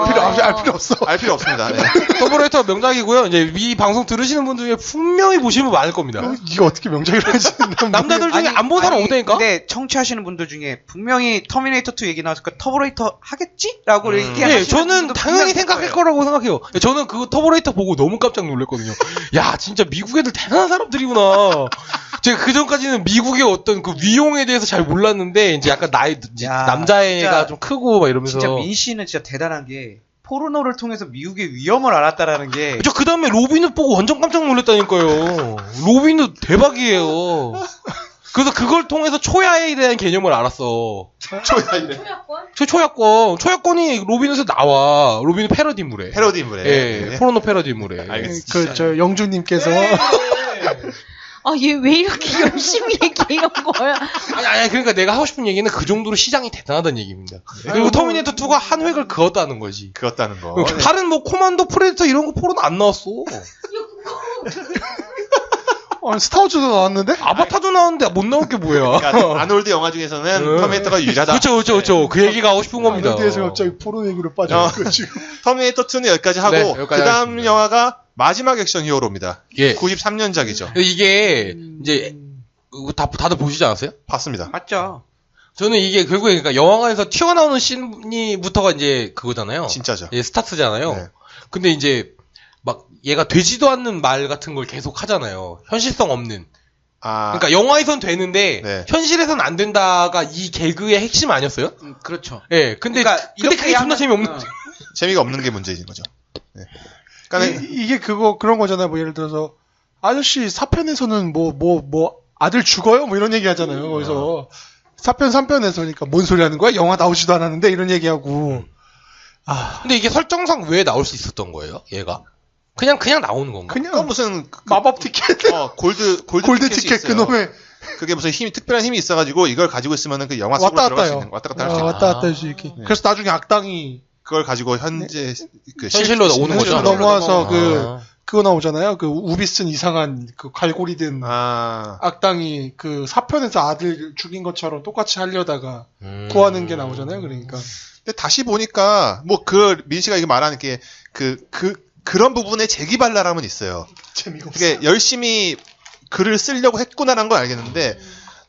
필요 없어. 알 필요 없습니다. 네. 터보레이터 명작이고요. 이제 이 방송 들으시는 분 중에 분명히 보시는 분 많을 겁니다. 이거 어떻게 명작이라고 하지? 남자들 중에 안 본 사람 없다니까? 근데 청취하시는 분들 중에 분명히 터미네이터 2 얘기 나왔을 거 터보레이터 하겠지? 라고 얘기하시는 네, 저는 분도 당연히 분명히 생각할 거예요. 거라고 생각해요. 저는 그 터보레이터 보고 너무 깜짝 놀랐거든요. 야, 진짜 미국 애들 대단한 사람들이구나. 제가 그 전까지는 미국의 어떤 그 위용에 대해서 잘 몰랐는데, 이제 약간 이제 야, 남자애가 진짜- 좀 크고 막 이러면서. 진짜 민 씨는 진짜 대단한 게 포르노를 통해서 미국의 위험을 알았다라는 게 저 그 다음에 로빈훗 보고 완전 깜짝 놀랐다니까요. 로빈훗 대박이에요. 그래서 그걸 통해서 초야에 대한 개념을 알았어. 초야이래. 초약권? 초야권이 로빈훗에 나와. 로빈훗 패러디물에. 패러디물에. 예, 네. 포르노 패러디물에. 알겠습니다. 저 영주님께서 아 얘 왜 이렇게 열심히 얘기한 거야? 아니, 그러니까 내가 하고 싶은 얘기는 그 정도로 시장이 대단하다는 얘기입니다. 그리고 터미네이터 2가 한 획을 그었다는 거지. 그었다는 거. 네. 다른 뭐 코만도 프레데터 이런 거 포로는 안 나왔어. 스타워즈도 나왔는데? 아바타도 나왔는데 못 나올 게 뭐야. 그러니까 아놀드 영화 중에서는 터미네이터가 유일하다. 그렇죠. 그 얘기가 하고 싶은 겁니다. 어디에서 갑자기 포르노 얘기로 빠져요. 지금. 터미네이터 2는 여기까지 하고 네, 여기까지 그 다음 하겠습니다. 영화가 마지막 액션 히어로입니다. 예. 93년작이죠. 이게 이제 다들 보시지 않았어요? 봤습니다. 맞죠? 저는 이게 결국에 그러니까 영화관에서 튀어나오는 씬부터가 이제 그거잖아요. 진짜죠. 예, 스타트잖아요. 네. 근데 이제 막 얘가 되지도 않는 말 같은 걸 계속 하잖아요. 현실성 없는. 아, 그러니까 영화에선 되는데 네. 현실에선 안 된다가 이 개그의 핵심 아니었어요? 그렇죠. 예. 근데 그러니까 근데 그게 존나 하면- 재미없는. 어. 재미가 없는 게 문제인 거죠. 네. 그러니까 이게 그런 거잖아요. 뭐 예를 들어서 아저씨 4편에서는 뭐 아들 죽어요? 뭐 이런 얘기 하잖아요. 거기서 4편 3편에서 그러니까 뭔 소리 하는 거야? 영화 나오지도 않았는데 이런 얘기하고. 근데 이게 설정상 왜 나올 수 있었던 거예요? 얘가 그냥 나오는 건가? 그건 그냥 무슨 마법 티켓 골드 골드 티켓이 티켓 있어요. 그놈의 그게 무슨 특별한 힘이 있어가지고 이걸 가지고 있으면은 그 영화 속으로 왔다 들어갈 수 갔다요. 있는 왔다 갔다 할 수 있는 왔다 갔다 할 수 있게. 네. 그래서 나중에 악당이 그걸 가지고 현재 그 현실로 오는 거죠. 넘어와서 아. 그거 나오잖아요. 그 우비 쓴 이상한 그 갈고리 든 아, 악당이 그 4편에서 아들 죽인 것처럼 똑같이 하려다가 음. 구하는 게 나오잖아요. 그러니까 근데 다시 보니까 뭐 그 민씨가 이거 말하는 게 그런 부분에 재기발랄함은 있어요. 재미가 없어. 그게 열심히 글을 쓰려고 했구나라는 건 알겠는데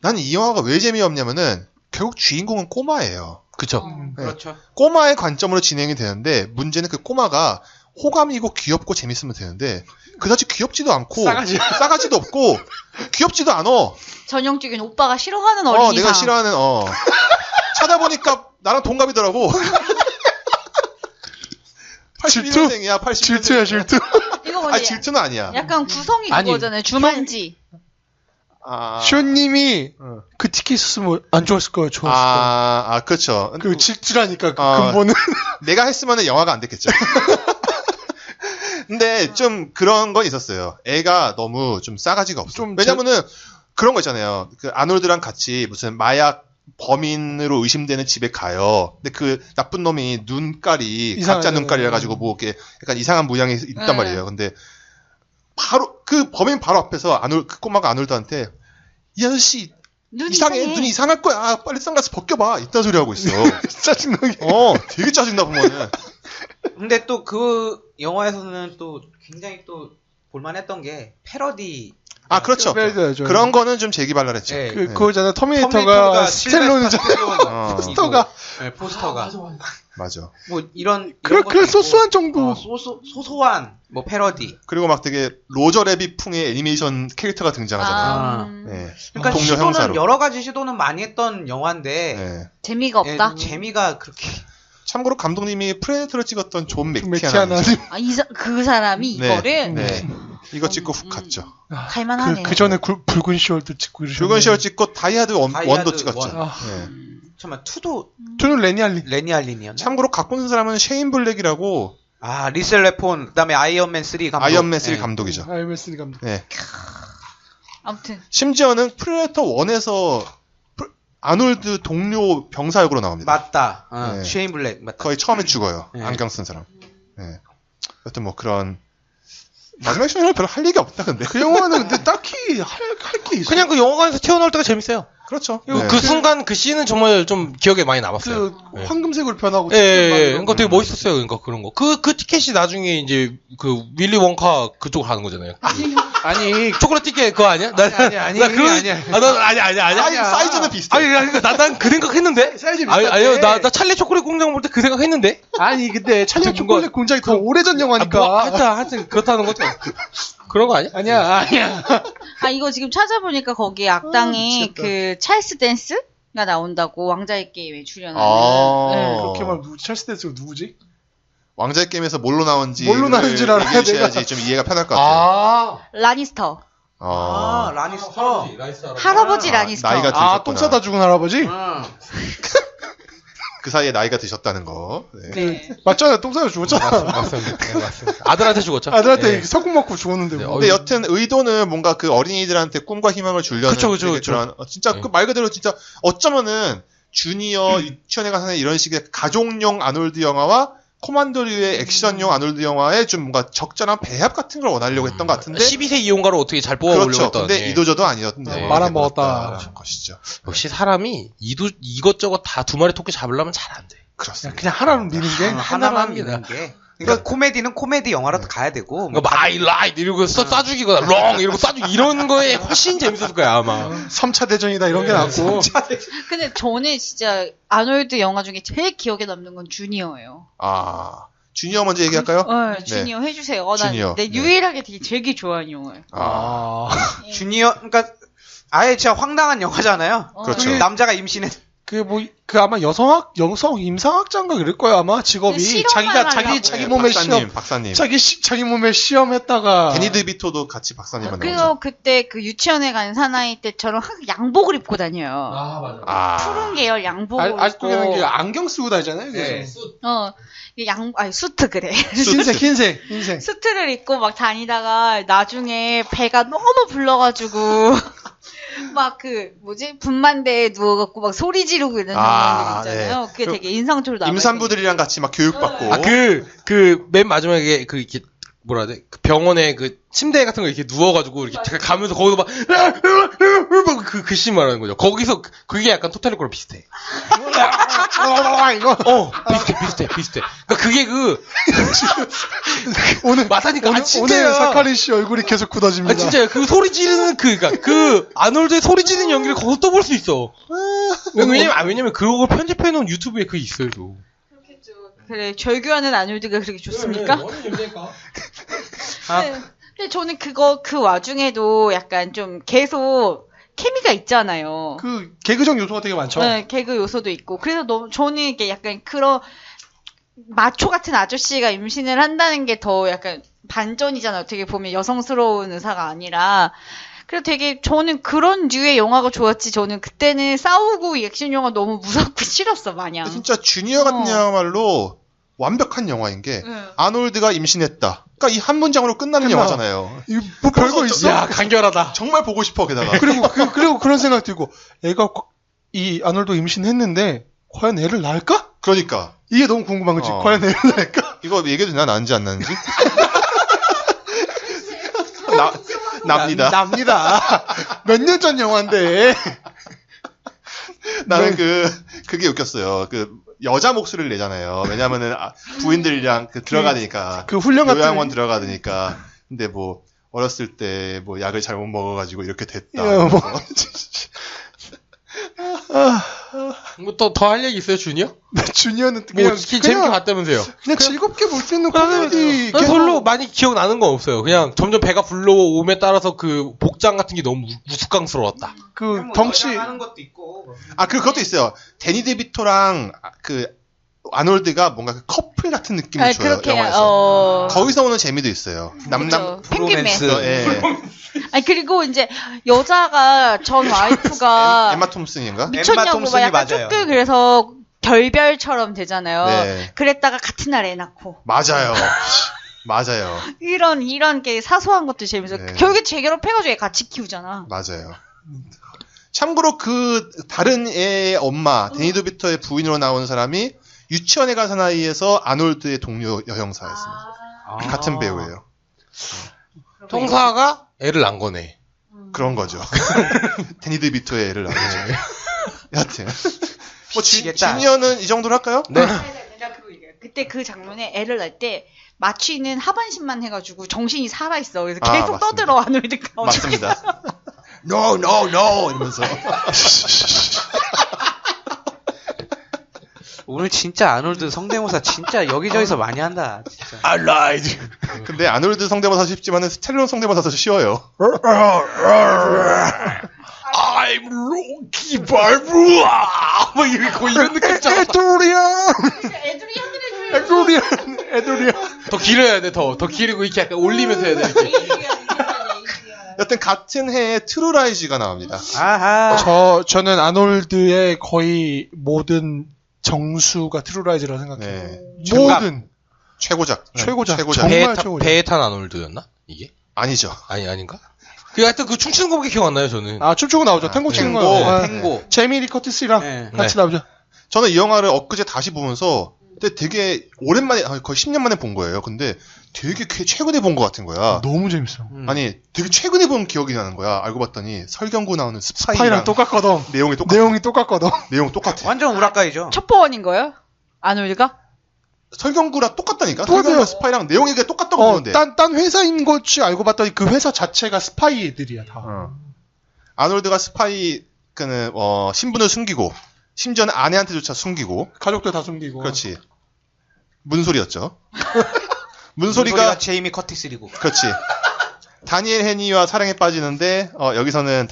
난 이 영화가 왜 재미없냐면은 결국 주인공은 꼬마예요. 그쵸. 네. 그렇죠. 꼬마의 관점으로 진행이 되는데 문제는 그 꼬마가 호감이고 귀엽고 재밌으면 되는데 그다지 귀엽지도 않고 싸가지도 없고 귀엽지도 않아. 전형적인 오빠가 싫어하는 어린이상. 내가 싫어하는 찾아보니까 나랑 동갑이더라고. 81년생이야. 81년생. 질투야 질투. 이거 뭐지? 질투는 아니야. 약간 구성이 아니, 그거잖아요. 주만지. 아, 쇼님이 어. 그 티켓 있었으면 안 좋았을 거예요. 좋았을 거예요. 그렇죠. 그 질투라니까 그 어. 근본은. 내가 했으면 영화가 안 됐겠죠. 근데 좀 그런 건 있었어요. 애가 너무 좀 싸가지가 없어. 좀 왜냐면은 그런 거 있잖아요. 그 아놀드랑 같이 무슨 마약 범인으로 의심되는 집에 가요. 근데 그 나쁜 놈이 눈깔이 가짜 이상하잖아요. 눈깔이라 가지고 뭐 이렇게 약간 이상한 모양이 있단 네. 말이에요. 근데 바로 그 범인 바로 앞에서 그 꼬마가 아놀드한테 이 아저씨 눈 이상해. 눈이 이상할 거야. 빨리 선글라스 벗겨봐. 이딴 소리 하고 있어. 짜증나게. 되게 짜증나 보면은. 근데 또 그 영화에서는 또 굉장히 또 볼만했던 게 패러디. 그렇죠. 그래야죠. 그런 거는 좀 재기발랄했죠. 예. 그거잖아요. 터미네이터가 터미네이터가 스텔론이잖아요. 포스터가. 네, 포스터가. 맞아. 뭐 이런 그래 것도 있고. 소소한 정도. 소소한 뭐 패러디. 그리고 막 되게 로저 레빗 풍의 애니메이션 캐릭터가 등장하잖아요. 네. 그러니까 동료 시도는 형사로. 여러 가지 시도는 많이 했던 영화인데 네. 재미가 없다. 재미가 그렇게 참고로 감독님이 프레데터를 찍었던 존 좀 맥티아나. 매치하나. 그 사람이 네. 이거를 네. 이거 찍고 훅 갔죠. 갈만하네. 그 전에 붉은 시월도 찍고 이러셨네. 붉은 시월 찍고 다이아드 다이아드 원도 찍었죠. 원. 아. 네. 잠깐만 투도 저는 레니알리. 레니 알린이었나? 참고로 갖고 있는 사람은 쉐인 블랙이라고 리셀 레폰 그다음에 아이언맨 3 감독. 아이언맨 3 네. 감독이죠. 아이언맨 감독. 네. 아무튼 심지어는 프레데터 1에서 아놀드 동료 병사 역으로 나옵니다. 맞다. 네. 쉐인 블랙 맞다. 거의 처음에 죽어요. 네. 안경 쓴 사람. 네. 여튼 뭐 그런 마지막 액션은 별로 할 얘기 없다 근데. 그 영화는 근데 딱히 할 게 있어. 그냥 그 영화관에서 튀어나올 때가 재밌어요. 그렇죠. 그리고 네. 그 순간 그 씬은 정말 좀 기억에 많이 남았어요. 그 네. 황금색으로 변하고. 예, 예, 예. 막 그러니까 되게 멋있었어요. 그러니까 그런 거. 그 티켓이 나중에 이제 그 윌리 원카 그쪽으로 가는 거잖아요. 아니 초콜릿 티켓 그거 아니야? 아니, 아니야. 아니야. 사이즈는 비슷해. 아니, 그러니까 난 그 생각했는데. 사이즈 아니, 비슷한데. 아니요. 나 찰리 초콜릿 공장 볼 때 그 생각했는데. 아니 근데 찰리 아무튼 초콜릿 공장이 더 오래전 영화니까. 하여튼 그렇다는 거죠. 그런 거 아니야? 아니야. 아 이거 지금 찾아보니까 거기 악당이 미쳤다. 그 찰스 댄스가 나온다고 왕자의 게임에 출연하는. 아. 네. 그렇게 말하면 누구지? 찰스 댄스가 누구지? 왕자의 게임에서 뭘로 나온지 뭘로 나온지를 알아야 얘기해야지 좀 이해가 편할 것 같아요. 라니스터. 아, 라니스터. 할아버지 라니스터. 나이가 아, 똥 싸다 죽은 할아버지? 응. 그 사이에 나이가 드셨다는 거. 네. 네. 맞잖아, 똥 싸다 죽었잖아. 맞습니다. 네, 맞습니다. 아들한테 죽었죠. 아들한테 예. 석궁 맞고 죽었는데. 네, 뭐. 근데 여튼 의도는 뭔가 그 어린이들한테 꿈과 희망을 주려는 그쵸. 되게 그런 진짜 네. 그 말 그대로 진짜 어쩌면은 주니어 유치원에 가서 하는 이런 식의 가족용 아놀드 영화와 코만도류의 액션용 아놀드 영화의 좀 뭔가 적절한 배합 같은 걸 원하려고 했던 것 같은데 12세 이용가를 어떻게 잘 뽑아보려고 그렇죠. 했던. 근데 예. 이도저도 아니었네. 네. 말아먹었다. 것이죠. 역시 사람이 이것저것 다 두 마리 토끼 잡으려면 잘 안 돼. 그렇습니다. 그냥 하나는 미는 게. 하나만 합니다. 믿는 게. 그러니까 코미디는 코미디 영화로 가야 되고. 그러니까 마이 라이트 이러고 쏴죽이거나 롱 이러고 쏴죽 이런 거에 훨씬 재밌었을 거야 아마. 3차 대전이다 이런 게 낫고. 근데 저는 진짜 아놀드 영화 중에 제일 기억에 남는 건 주니어예요. 아 주니어 먼저 얘기할까요? 주니어 해주세요. 난 주니어. 내 네. 유일하게 되게 좋아하는 영화예요. 아 주니어, 그러니까 아예 진짜 황당한 영화잖아요. 그렇죠. 남자가 임신해. 그 아마 여성 임상학자인가 그럴 거야 아마 직업이. 실험만 자기가 하려고. 자기 몸에 시험. 박사님. 자기 몸에 시험했다가. 데니 드비토도 같이 박사님만 나오죠. 그리고 그때 그 유치원에 간 사나이 때처럼 양복을 입고 다녀요. 맞아. 아 푸른 계열 양복을 아직도 입고. 그냥 안경 쓰고 다니잖아요. 네. 수트 그래. 흰색. 수트를 입고 막 다니다가 나중에 배가 너무 불러가지고 막 분만대에 누워갖고 막 소리 지르고 이런 아, 장면들 있잖아요. 네. 그게 그 되게 인상적으로 남아있어요. 임산부들이랑 같이 막 교육받고. 맨 마지막에 이렇게 뭐라 해야 돼? 그 병원에 그 침대 같은 거 이렇게 누워가지고 이렇게 가면서 거기서 막 그 씬 말하는 거죠. 거기서 그게 약간 토탈리코랑 비슷해. 이거. 비슷해. 그러니까 그게 오늘 맞다니까. 오늘 사카린 씨 얼굴이 계속 굳어집니다. 진짜요. 그 소리 지르는 그 아놀드의 소리 지르는 연기를 거기서 또 볼 수 있어. 왜냐면 그걸 편집해놓은 유튜브에 그게 있어요. 또. 그래 절규하는 아놀드가 그렇게 좋습니까? 근데 저는 그 와중에도 약간 좀 계속 케미가 있잖아요. 그 개그적 요소가 되게 많죠. 네, 개그 요소도 있고. 그래서 저는 이게 약간 그런 마초 같은 아저씨가 임신을 한다는 게 더 약간 반전이잖아요. 어떻게 보면 여성스러운 의사가 아니라. 그래서 되게 저는 그런 류의 영화가 좋았지. 저는 그때는 싸우고 액션 영화 너무 무섭고 싫었어 마냥. 진짜 주니어 같은 영화말로 완벽한 영화인 게 아놀드가 임신했다. 그러니까 이 한 문장으로 끝나는 영화잖아요. 이거 뭐 별거 있어? 야 간결하다. 정말 보고 싶어 게다가. 그리고 그런 생각 들고 애가 이 아놀드 임신했는데 과연 애를 낳을까? 그러니까 이게 너무 궁금한 거지. 과연 애를 낳을까? 이거 얘기해도 되나? 나는지 안 나는지? 납니다. 납니다. 몇 년 전 영화인데. 나는 그게 웃겼어요. 여자 목소리를 내잖아요. 왜냐면은 부인들이랑 들어가니까. 그 훈련 같은. 요양원 들어가니까. 근데 뭐 어렸을 때 뭐 약을 잘못 먹어가지고 이렇게 됐다. 뭐 더 할 얘기 있어요, 주니어? 주니어는 뭐 재밌게 봤다면서요? 그냥 즐겁게 볼 수 있는 코미디. 별로 많이 기억나는 건 없어요. 그냥 점점 배가 불러옴에 따라서 그 복장 같은 게 너무 우스꽝스러웠다. 그 덩치. 하는 것도 있고. 그것도 있어요. 데니 데비토랑 아놀드가 뭔가 커플 같은 느낌을 줘요. 그렇게 영화에서. 거기서 오는 재미도 있어요. 펭귄맨. 예. 그리고 이제 여자가 전 와이프가 엠마 톰슨인가? 미쳤냐고 막 약간 쭉 그래서 결별처럼 되잖아요. 네. 그랬다가 같은 날 애 낳고. 맞아요. 이런 게 사소한 것도 재밌어. 네. 결국에 재결합해가지고 애 같이 키우잖아. 맞아요. 참고로 다른 애의 엄마, 데니 데비토의 부인으로 나오는 사람이 유치원에 간 사나이에서 아놀드의 동료 여형사였습니다. 같은 배우예요. 형사가 애를 낳은 거네. 그런 거죠. 데니 드비토의 애를 낳은 거죠. 여하튼 뭐 미치겠다. 주니어는 이 정도로 할까요? 네. 내가 그거 얘기해. 그때 그 장면에 애를 낳을 때 마취는 하반신만 해가지고 정신이 살아있어. 그래서 아, 계속 맞습니다. 떠들어 아놀드가. 맞습니다. No, no, no 이러면서 오늘 진짜 아놀드 성대모사 진짜 여기저기서 많이 한다. 진짜. I lied. 근데 아놀드 성대모사 쉽지만은 스텔론 성대모사도 쉬워요. I'm Rocky Balboa. 뭐 이런 느낌이잖아. 애들이야. 더 길어야 돼. 더 길고 이렇게 약간 올리면서 해야 돼. 이렇게. 여튼 같은 해에 트루라이즈가 나옵니다. 아하. 저는 아놀드의 거의 모든 정수가 트루라이즈라고 생각해요. 네. 모든 최고작. 최고작. 최고작. 정말 최고작. 배에 탄 아놀드였나? 이게? 아니죠. 아닌가? 그 하여튼 그 춤추는 거밖에 기억 안 나요, 저는. 아 춤추고 나오죠. 탱고 치는 탱고. 거. 아, 탱고. 제이미 리 커티스랑 네. 같이 나오죠. 저는 이 영화를 엊그제 다시 보면서 근데 되게 오랜만에 거의 10년 만에 본 거예요. 근데 되게 최근에 본 것 같은 거야. 너무 재밌어. 아니 되게 최근에 본 기억이 나는 거야. 알고 봤더니 설경구 나오는 파이랑 스파이랑 똑같거든. 내용이 똑같아. 내용이 똑같거든. 내용 똑같아. 완전 우라카이죠. 첩보원인 거예요? 아놀드가? 설경구랑 똑같다니까. 똑같아요. 설경구 스파이랑 내용이 그게 똑같다고 보는데. 딴 회사인 것이 알고 봤더니 그 회사 자체가 스파이 애들이야 다. 아놀드가 스파이 그는 신분을 숨기고 심지어는 아내한테조차 숨기고. 가족들 다 숨기고. 그렇지. 문소리였죠. 문소리가 제이미 커티스리고. 그렇지. 다니엘 헤니와 사랑에 빠지는데 여기서는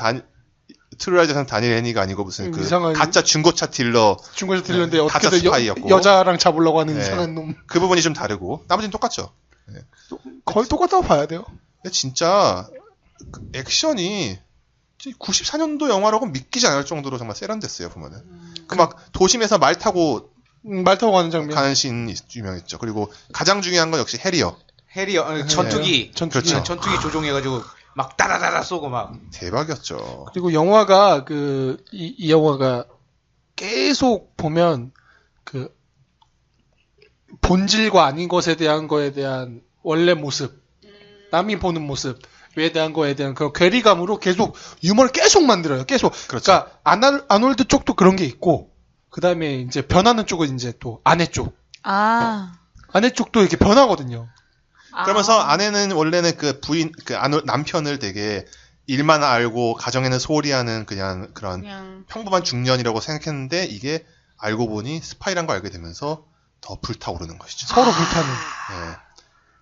트루라이즈에서는 다니엘 헤니가 아니고 무슨 그 이상한 가짜 중고차 딜러 중국에서 들렸는데 가짜 어떻게든 스파이였고. 여자랑 잡으려고 하는 네. 이상한 놈. 그 부분이 좀 다르고 나머지는 똑같죠. 거의 똑같다고 봐야 돼요. 근데 진짜 그 액션이 94년도 영화라고 믿기지 않을 정도로 정말 세련됐어요 보면은. 그 막 도심에서 말 타고 말 타고 가는 장면. 가는 씬이 유명했죠. 그리고 가장 중요한 건 역시 해리어. 전투기. 그렇죠. 전투기 조종해가지고 막 따다다다 쏘고 막. 대박이었죠. 그리고 영화가 이 영화가 계속 보면 그 본질과 아닌 것에 대한 거에 대한 원래 모습, 남이 보는 모습에 대한 거에 대한 그 괴리감으로 계속 유머를 계속 만들어요. 계속. 그렇죠. 그러니까 아놀드 쪽도 그런 게 있고, 그 다음에 이제 변하는 쪽은 이제 또 아내 쪽. 아내 쪽도 이렇게 변하거든요. 그러면서 아내는 원래는 그 남편을 되게 일만 알고 가정에는 소홀히 하는 그냥 그런 평범한 중년이라고 생각했는데 이게 알고 보니 스파이란 걸 알게 되면서 더 불타오르는 것이죠. 서로 불타는. 네.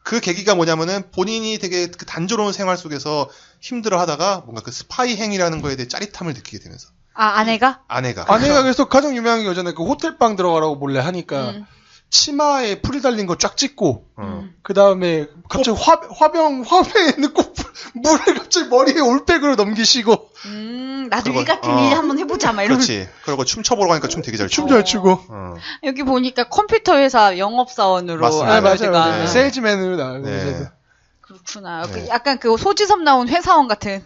그 계기가 뭐냐면은 본인이 되게 그 단조로운 생활 속에서 힘들어 하다가 뭔가 그 스파이 행위라는 거에 대해 짜릿함을 느끼게 되면서. 아내가 아내가 그래서 가장 유명한 게 여전히 그 호텔방 들어가라고 몰래 하니까 치마에 풀이 달린 거 쫙 찍고 그 다음에 갑자기 화병에 넣고 물을 갑자기 머리에 올백으로 넘기시고 나도 그리고, 일 같은 일 한번 해보자 막 이러면서. 그렇지. 그리고 춤춰보러 가니까 춤 되게 잘 추고. 춤 잘 추고. 여기 보니까 컴퓨터 회사 영업사원으로 맞습니다. 아놀드가. 네. 세일즈맨으로 나오고. 네. 그렇구나. 네. 약간 그 소지섭 나온 회사원 같은.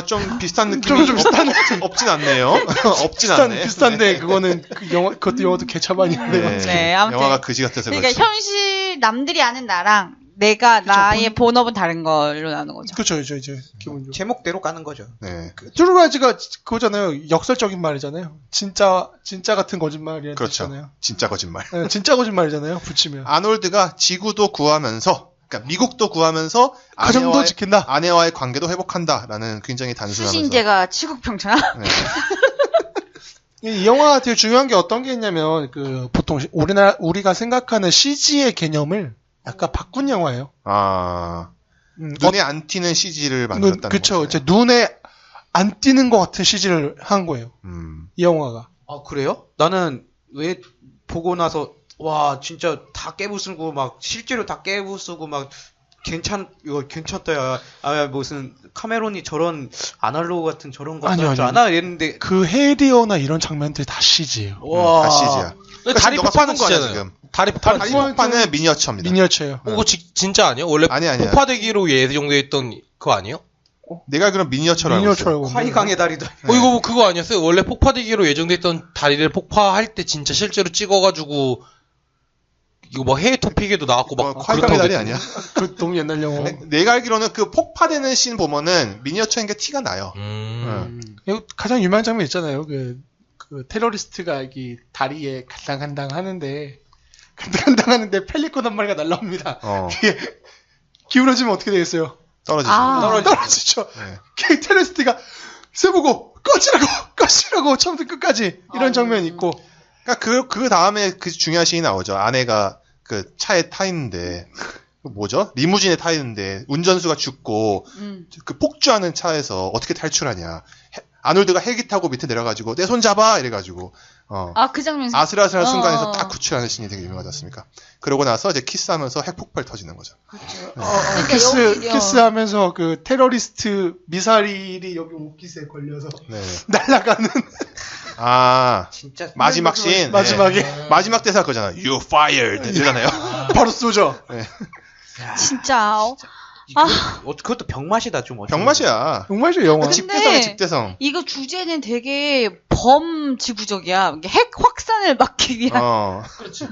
좀 비슷한 느낌이 좀 비슷한 없진 않네요. 없진 않네. 비슷한데 그거는 그것도 영화도 개차반인데. 네. 네, 아무튼. 영화가 그지 같아서 그러니까 그렇지. 현실 남들이 아는 나랑 나의 본업은 다른 걸로 나오는 거죠. 그렇죠, 이제 기본적으로. 제목대로 까는 거죠. 네. 트루라이즈가 그거잖아요. 역설적인 말이잖아요. 진짜 같은 거짓말이라는 그렇죠. 뜻이잖아요. 진짜 거짓말. 네, 진짜 거짓말이잖아요. 붙이면. 아놀드가 지구도 구하면서, 그러니까 미국도 구하면서 가정도 지킨다. 아내와의 관계도 회복한다라는 굉장히 단순하면서. 수신제가 치국평창. 네. 이 영화가 되게 중요한 게 어떤 게 있냐면 보통 우리가 생각하는 CG의 개념을 약간 바꾼 영화예요. 눈에 안 튀는 CG를 만들었다는 그쵸. 거죠. 이제 눈에 안 띄는 것 같은 CG를 한 거예요. 이 영화가. 아, 그래요? 나는 왜 보고 나서 와 진짜 다 깨부수고 막 실제로 다 깨부수고 막 이거 괜찮다 야. 무슨 카메론이 저런 아날로그 같은 저런 거 아니요. 하나 이랬는데 그 헤리어나 이런 장면들이 다 CG예요. 다 CG야. 다리 폭파는 진짜잖아요. 다리 폭파는 미니어처입니다. 미니어처예요. 그거 진짜 아니에요? 원래 아니야. 폭파되기로 예정됐던 그거 아니에요? 내가 그럼 미니어처로 알고 있어요. 화이강의 다리도. 이거 그거 아니었어요? 원래 폭파되기로 예정됐던 다리를 폭파할 때 진짜 실제로 찍어가지고 이거 뭐 해외 토픽에도 나왔고 막 콰이강 메달이 아니야. 그 너무 옛날 영화. 내가 알기로는 그 폭파되는 씬 보면은 미니어처인 게 티가 나요. 이거 가장 유명한 장면 있잖아요. 그 테러리스트가 이 다리에 간당간당 하는데 펠리콘 한 마리가 날라옵니다. 이게 기울어지면 어떻게 되겠어요? 떨어지죠. 떨어지죠. 네. 그 테러리스트가 쇠보고 꺼지라고 처음부터 끝까지 이런 장면이 있고. 그러니까 그 다음에 그 중요한 씬이 나오죠. 아내가 그 차에 타 있는데 뭐죠? 리무진에 타 있는데 운전수가 죽고 그 폭주하는 차에서 어떻게 탈출하냐. 아놀드가 헬기 타고 밑에 내려가지고 내 손 잡아 이래가지고 그 장면. 아슬아슬한 순간에서 딱 구출하는 씬이 되게 유명하지 않습니까? 그러고 나서 이제 키스하면서 핵폭발 터지는 거죠. 키스하면서 그 테러리스트 미사일이 여기 옷깃에 걸려서 네. 날아가는. 진짜 마지막 씬. 마지막에 네. 마지막 대사 그거잖아. You fired 이러잖아요. 바로 쏘죠. 네. 진짜. 그것도 병맛이다 좀. 병맛이야. 정말죠 영화. 집대성이 집대성. 이거 주제는 되게 범지구적이야. 핵 확산을 막기 위한. 그렇지.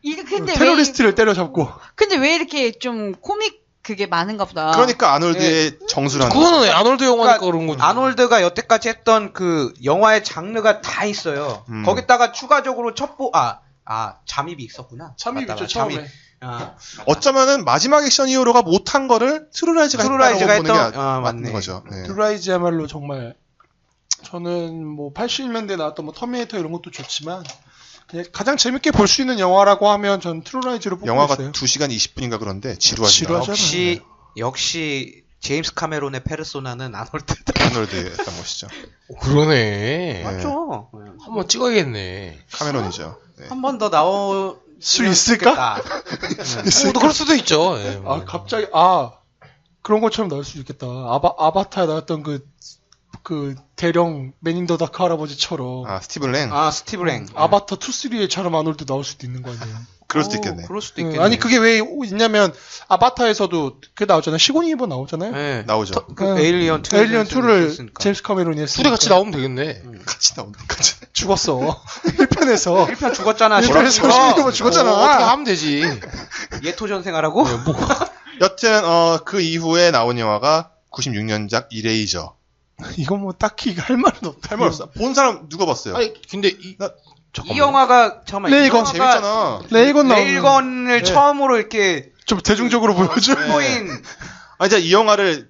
이거 근데 테러리스트를 때려잡고. 근데 왜 이렇게 좀 코믹 그게 많은가 보다. 그러니까 아놀드의 정수라는 그거는 아놀드 영화니까 그러니까 그런 거지. 아놀드가 여태까지 했던 그 영화의 장르가 다 있어요. 거기다가 추가적으로 잠입이 있었구나. 잠입 맞다, 있죠 처음에. 어쩌면은 마지막 액션 히어로가 못한 거를 트루라이즈가 했다고 보는 게 맞는 거죠. 네. 트루라이즈야말로 정말 저는 뭐 80년대 나왔던 뭐 터미네이터 이런 것도 좋지만 그냥 가장 재밌게 볼 수 있는 영화라고 하면 전 트루라이즈로 뽑고 영화가 있어요. 2시간 20분인가 그런데 지루하잖아요. 역시 제임스 카메론의 페르소나는 아놀드였던 것이죠. 그러네. 맞죠. 한번 찍어야겠네. 카메론이죠. 네. 한 번 더 나올 수 있을까? 또 그럴 수도 있죠. 예. 갑자기 그런 것처럼 나올 수 있겠다. 아바타에 나왔던 그 대령 맨인더 다크 할아버지처럼 스티븐 랭. 스티브 랭. 아바타 2, 3에처럼 아놀드 나올 수도 있는 거 아니에요? 그럴 수도 있겠네. 그럴 수도 있겠네. 아니 그게 왜 있냐면 아바타에서도 그게 나오잖아요. 시고니 이버 나오잖아요. 네. 나오죠. 에일리언 2를 제임스 카메론이 했으니까. 둘이 같이 나오면 되겠네. 같이 나온다. 죽었어. 1편에서 1편 죽었잖아. 1편에서 시고니 이버 죽었잖아. 어떻게 하면 되지. 예토전 생활하고. 여튼 그 이후에 나온 영화가 96년작 이레이저. 이건 뭐 딱히 할 말은 없다. 할 말 없어. 본 사람 누가 봤어요? 아니 근데 이 영화가 잠깐만. 레이건 재밌잖아. 레이건을 네. 처음으로 이렇게 좀 대중적으로 보여줘. 보인. 이제 이 영화를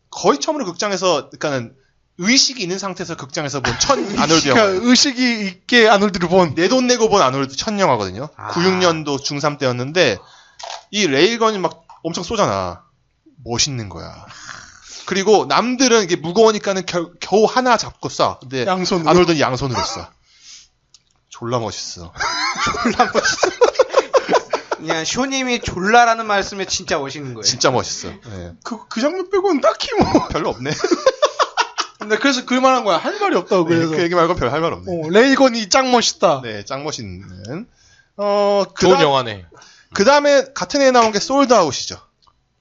거의 처음으로 극장에서 그러니까는 의식이 있는 상태에서 극장에서 본 첫 아놀드 영화. 그러니까 의식이 있게 아놀드를 본. 내 돈 내고 본 아놀드 첫 영화거든요. 96년도 중3 때였는데 이 레일건이 막 엄청 쏘잖아. 멋있는 거야. 그리고 남들은 이게 무거우니까는 겨우 하나 잡고 쏴. 근데 양손으로. 아놀드는 양손으로 쏴. 졸라 멋있어. 그냥 쇼님이 졸라라는 말씀에 진짜 멋있는 거예요. 진짜 멋있어. 네. 그 장면 빼고는 딱히 뭐. 별로 없네. 근데 그래서 그만한 거야. 할 말이 없다고 그래서. 그 얘기 말고 별 할 말 없네. 레이건이 짱 멋있다. 네, 짱 멋있는. 좋은 영화네. 그 다음에 같은 해에 나온 게 솔드아웃이죠.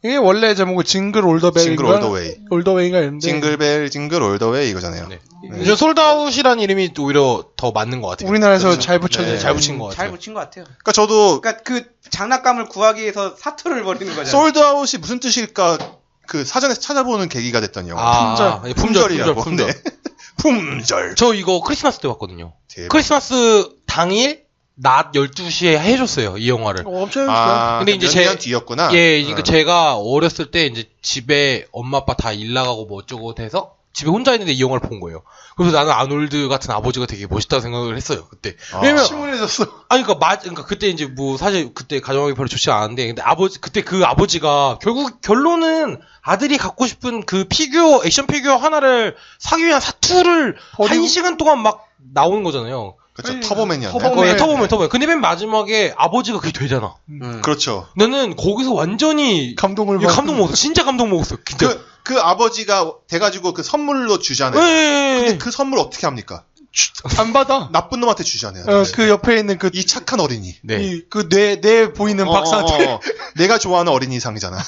이게 원래 제목은 징글 올더웨이. 징글 올더웨이. 올더웨이가 있는데. 징글벨 징글 올더웨이 이거잖아요. 네. 저 솔드아웃이라는 이름이 오히려 더 맞는 것 같아요. 우리나라에서 그렇죠. 잘 붙여진. 네, 잘 붙인 것 같아요. 잘 붙인 것 같아요. 그러니까 저도 그러니까 그 장난감을 구하기 위해서 사투를 벌이는 거잖아요. 솔드아웃이 무슨 뜻일까 그 사전에서 찾아보는 계기가 됐던 영화. 품절이라고. 품절. 네. 품절. 저 이거 크리스마스 때 봤거든요. 대박. 크리스마스 당일 낮 12시에 해줬어요, 이 영화를. 엄청 재밌어요. 근데 이제 몇 년 뒤였구나. 예, 그러니까 제가 어렸을 때 이제 집에 엄마 아빠 다 일 나가고 뭐 어쩌고 돼서 집에 혼자 있는데 이 영화를 본 거예요. 그래서 나는 아놀드 같은 아버지가 되게 멋있다고 생각을 했어요, 그때. 왜냐면 시원해졌어. 그러니까 그때 이제 뭐 사실 그때 가정하기 별로 좋지 않았는데 근데 그때 그 아버지가 결국 결론은 아들이 갖고 싶은 그 액션 피규어 하나를 사기 위한 사투를 버리고? 1시간 동안 막 나오는 거잖아요. 그렇죠. 터보맨이었나요? 터보맨. 근데 맨 마지막에 아버지가 그게 되잖아. 그렇죠. 나는 거기서 완전히 감동 먹었어. 진짜 감동 먹었어. 진짜. 그 아버지가 돼가지고 그 선물로 주잖아요. 근데 그 선물 어떻게 합니까? 안 받아. 나쁜 놈한테 주잖아요. 그 옆에 있는 그 이 착한 어린이. 네. 그 뇌 보이는 박사한테. 내가 좋아하는 어린이상이잖아.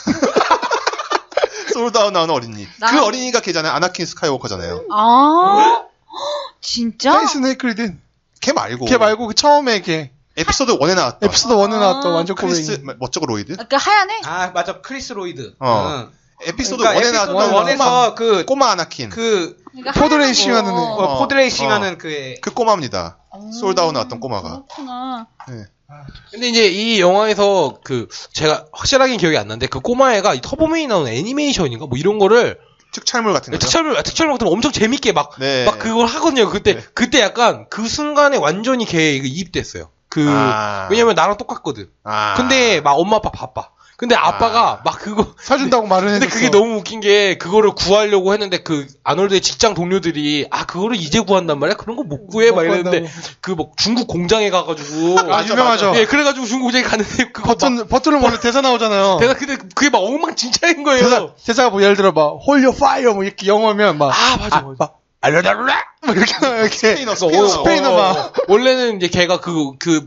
솔드아웃 나오는 어린이. 그 어린이가 걔잖아요. 아나킨 스카이워커잖아요. 진짜? 헤이슨 헤이클리든. 걔 말고 그 처음에 걔. 에피소드 1에 나왔던 에피소드 1에 나왔던 완전 크리스 꼬맹이. 멋쩍어 로이드. 그러니까 하얀애? 아 맞아 크리스 로이드. 어. 에피소드 그러니까 1에 에피소드 나왔던 1에서 그 꼬마 아나킨. 그러니까 포드레이싱 하는 애. 포드레이싱 어. 하는 그 애. 그 꼬마입니다. 솔다운 나왔던 꼬마가. 그렇구나. 근데 이제 이 영화에서 그 제가 확실하게 기억이 안 나는데 그 꼬마애가 이 터보맨이 나오는 애니메이션인가 뭐 이런 거를 특촬물 같은 거죠. 특촬물 같은 거 엄청 재밌게 막 네. 그걸 하거든요. 그때 네. 그때 약간 그 순간에 완전히 걔 이입됐어요. 아. 왜냐면 나랑 똑같거든. 아. 근데 막 엄마 아빠 바빠. 근데 아빠가 막 그거 사준다고 말을 근데 했는데 그게 너무 웃긴 게 그거를 구하려고 했는데 그 아놀드의 직장 동료들이 그거를 이제 구한단 말이야? 그런 거 못 구해 막 이랬는데 그 뭐 중국 공장에 가가지고 맞아, 유명하죠. 예 그래가지고 중국 공장에 갔는데 그거 버튼을 원래 대사 나오잖아요. 대사 근데 그게 막 엉망진창인 거예요. 대사가 뭐 예를 들어 막 홀 요 파이어 뭐 이렇게 영어면 막 맞아. 알려달라 뭐 이렇게 나와요, 이렇게 스페인어. 스페인어 막 원래는 이제 걔가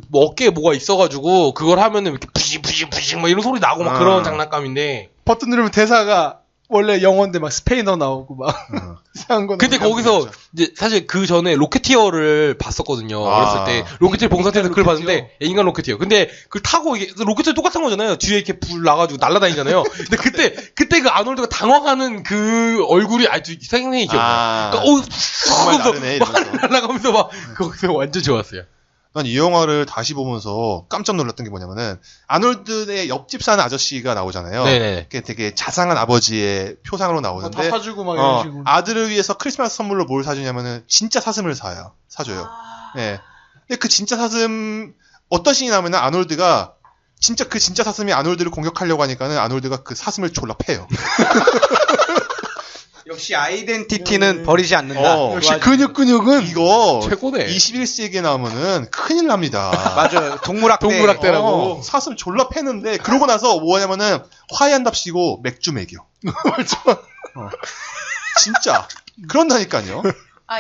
뭐 어깨에 뭐가 있어가지고 그걸 하면은 이렇게 부싱 막 이런 소리 나고 막 그런 장난감인데. 버튼 누르면 대사가 원래 영어인데 막 스페인어 나오고 막 이상한 거. 근데 거기서 이제 사실 그 전에 로켓티어를 봤었거든요. 어렸을 때 로켓티어 봉사태에서 그걸 봤는데 인간 로켓티어. 근데 그걸 타고 이게 로켓티어 똑같은 거잖아요. 뒤에 이렇게 불 나가지고 날아다니잖아요. 근데 그때 그 아놀드가 당황하는 그 얼굴이 아주 생생히 기억나요. 그러니까 정말 다르네, 막 이러면서. 날아가면서 막 거기서 완전 좋았어요. 난 이 영화를 다시 보면서 깜짝 놀랐던 게 뭐냐면은 아놀드의 옆집 사는 아저씨가 나오잖아요. 네네. 그게 되게 자상한 아버지의 표상으로 나오는데 다 사주고 막 이런 식으로. 아들을 위해서 크리스마스 선물로 뭘 사주냐면은 진짜 사슴을 사줘요. 네. 근데 그 진짜 사슴 어떤 씬이 나오면은 아놀드가 진짜 사슴이 아놀드를 공격하려고 하니까는 아놀드가 그 사슴을 졸라 패요. 역시 아이덴티티는 버리지 않는다. 역시 근육은 이거 최고네. 21세기에 나오면 큰일 납니다. 맞아요. 동물학대. 동물학대라고. 사슴 졸라 패는데 그러고 나서 뭐냐면은 화해한답시고 맥주 먹여. 진짜 그런다니까요.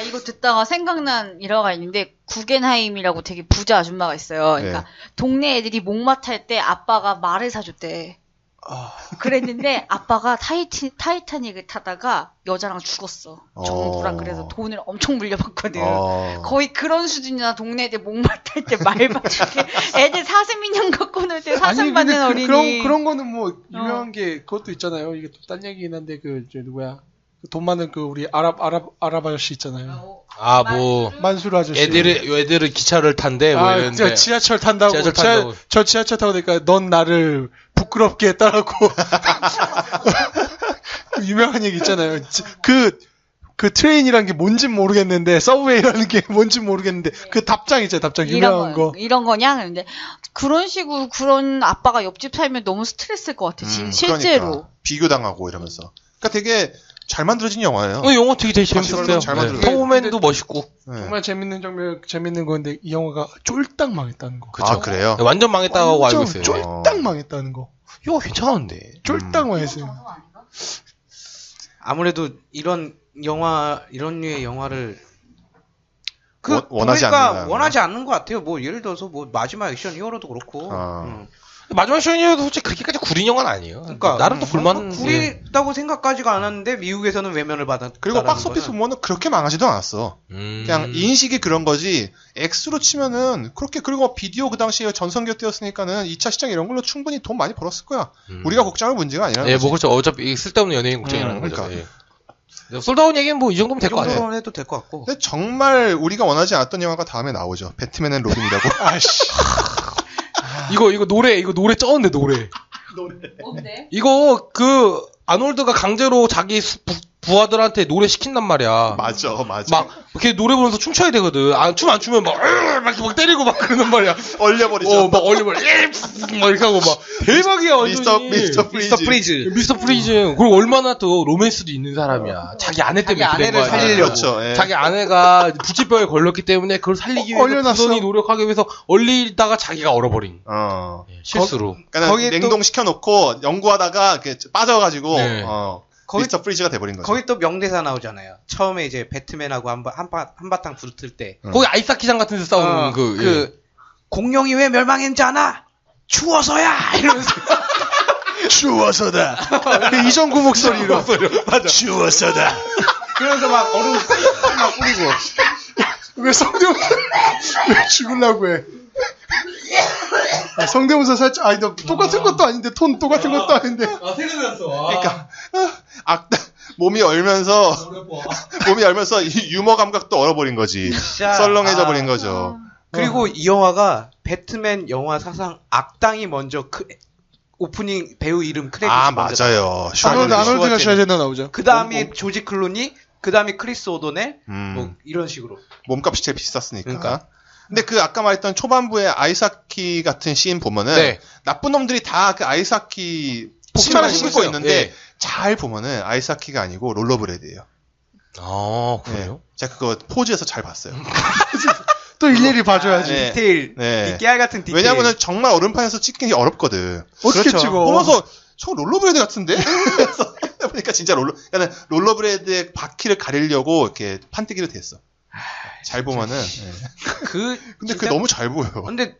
이거 듣다가 생각난 일화가 있는데 구겐하임이라고 되게 부자 아줌마가 있어요. 그러니까 네. 동네 애들이 목마탈 때 아빠가 말을 사줬대. 그랬는데 아빠가 타이타닉을 타다가 여자랑 죽었어. 정부랑 그래서 돈을 엄청 물려받거든. 거의 그런 수준이나 동네 애들 목마탈 때 말 받게 애들 사슴 인형 갖고 놀 때 사슴 받는 어린이. 그런 거는 뭐 유명한 게 그것도 있잖아요. 이게 또 딴 얘기긴 한데 누구야? 돈 많은 우리 아랍 아저씨 있잖아요. 만수르 아저씨. 애들은 기차를 탄대 뭐 이랬는데 지하철 탄다고. 저 지하철 타고 되니까 넌 나를 부끄럽게 했다라고. 유명한 얘기 있잖아요. 그 트레인이라는 게 뭔진 모르겠는데 서브웨이라는 게 뭔진 모르겠는데 그 답장 있잖아요. 답장 유명한 거. 이런 거냐? 근데 그런 식으로 그런 아빠가 옆집 살면 너무 스트레스일 것 같아. 실제로. 그러니까. 비교당하고 이러면서. 그러니까 되게 잘 만들어진 영화예요. 영화 되게 재밌었어요. 잘 만들어졌어요. 터보맨도 멋있고. 네. 정말 재밌는 건데 이 영화가 쫄딱 망했다는 거. 아, 그래요? 완전 망했다고 알고 있어요. 쫄딱 망했다는 거. 이거 괜찮은데. 쫄딱 망했어요. 아무래도 이런 류의 영화를 원하지 않는 원하지 않는 것 같아요. 뭐 예를 들어서 뭐 마지막 액션 히어로도 그렇고. 마지막 시간이어도 솔직히 그렇게까지 구린 영화는 아니에요. 그러니까 나름 또 볼만. 구리다고 생각까지가 않았는데 미국에서는 외면을 받았. 그리고 박스오피스 보면은 그렇게 망하지도 않았어. 그냥 인식이 그런 거지. X로 치면은 그렇게 그리고 비디오 그 당시에 전성기 때였으니까는 2차 시장 이런 걸로 충분히 돈 많이 벌었을 거야. 우리가 걱정할 문제가 아니라는 예, 거지. 뭐 그렇죠. 어차피 쓸데없는 연예인 걱정이라는 거죠. 그러니까. 예. 솔다운 얘기는 뭐 이 정도면 될 것 같아요. 정도로 해도 될 것 같고. 근데 정말 우리가 원하지 않았던 영화가 다음에 나오죠. 배트맨 앤 로빈이라고. 아씨. 이거 노래 쩌는데 노래. 뭔데? 이거 아놀드가 강제로 자기 부하들한테 노래 시킨단 말이야. 맞아. 막 이렇게 노래 부르면서 춤춰야 되거든. 춤 안 추면 막 때리고 막 그러는 말이야. 얼려버리죠. 막 얼려버려. 막 이렇게 하고 막 대박이야 완전히. 미스터 프리즈. 미스터 프리즈. 그리고 얼마나 또 로맨스도 있는 사람이야. 자기 아내 때문에 자기 그런 아내를 거야. 살리려고. 그렇죠. 예. 자기 아내가 부치병에 걸렸기 때문에 그걸 살리기 위해서 얼려놨어. 부단히 노력하기 위해서 얼리다가 자기가 얼어버린 실수로. 그러니까 거기 냉동 시켜놓고 연구하다가 이렇게 빠져가지고 네. 미스터 프리즈가 돼버린 거죠. 거기 또 명대사 나오잖아요. 처음에 이제 배트맨하고 한바탕 붙을 때. 거기 아이스하키장 같은 데서 싸우는 공룡이 왜 멸망했는지 아나? 추워서야! 이러면서. 추워서다. 이정구 목소리로. 맞아. 추워서다. 그러면서 막 얼음 막 뿌리고. 왜 성룡 왜 죽으려고 해? 성대모사 살짝 아니 너 똑같은 것도 아닌데 톤 똑같은 것도 아닌데. 아, 생각났어. 그러니까 악당 몸이 얼면서 이 유머 감각도 얼어버린 거지. 진짜. 썰렁해져 버린 거죠. 그리고 이 영화가 배트맨 영화 사상 악당이 먼저 오프닝 배우 이름 크레딧 아 먼저 맞아요. 아놀드가 슈와제네거. 슈와제네거 나오죠. 그 다음에 조지 클루니, 그 다음에 크리스 오도넬, 뭐 음, 이런 식으로. 몸값이 제일 비쌌으니까. 그러니까. 근데 그 아까 말했던 초반부에 아이사키 같은 シーン 보면은 네. 나쁜 놈들이 다 그 아이사키 치마를 치마를 신고 신고 있는데 예. 잘 보면은 아이사키가 아니고 롤러브레드예요. 아, 그래요? 제가 그거 포즈에서 잘 봤어요. 또 일일이 봐줘야지. 네. 디테일, 네. 이 깨알 같은 디테일. 왜냐면은 정말 얼음판에서 찍기 어렵거든. 어떻게 그렇죠. 찍어? 보면서 저 롤러브레드 같은데? 그래서 보니까 진짜 그러니까 롤러브레드의 바퀴를 가리려고 이렇게 판때기로 됐어. 잘 보면은. 예. 그 근데 진짜- 그게 너무 잘 보여. 근데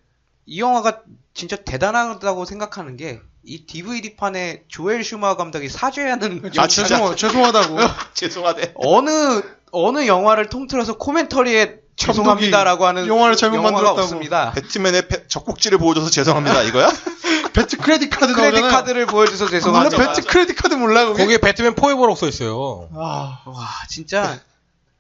이 영화가 진짜 대단하다고 생각하는 게 이 DVD판에 조엘 슈마 감독이 사죄하는 아, 진짜? 죄송하다고. 죄송하대. 어느 영화를 통틀어서 코멘터리에 죄송합니다라고 하는 영화를 잘못 영화가 만들었다고. 없습니다. 배트맨의 적국지를 보여줘서 죄송합니다. 이거야? 배트 크레딧 카드 크레딧 나오잖아. 카드를 보여줘서 몰라 죄송합니다. 배트 크레딧 카드 몰라 거기. 거기에 배트맨 포에버라고 써 있어요. 아, 와 진짜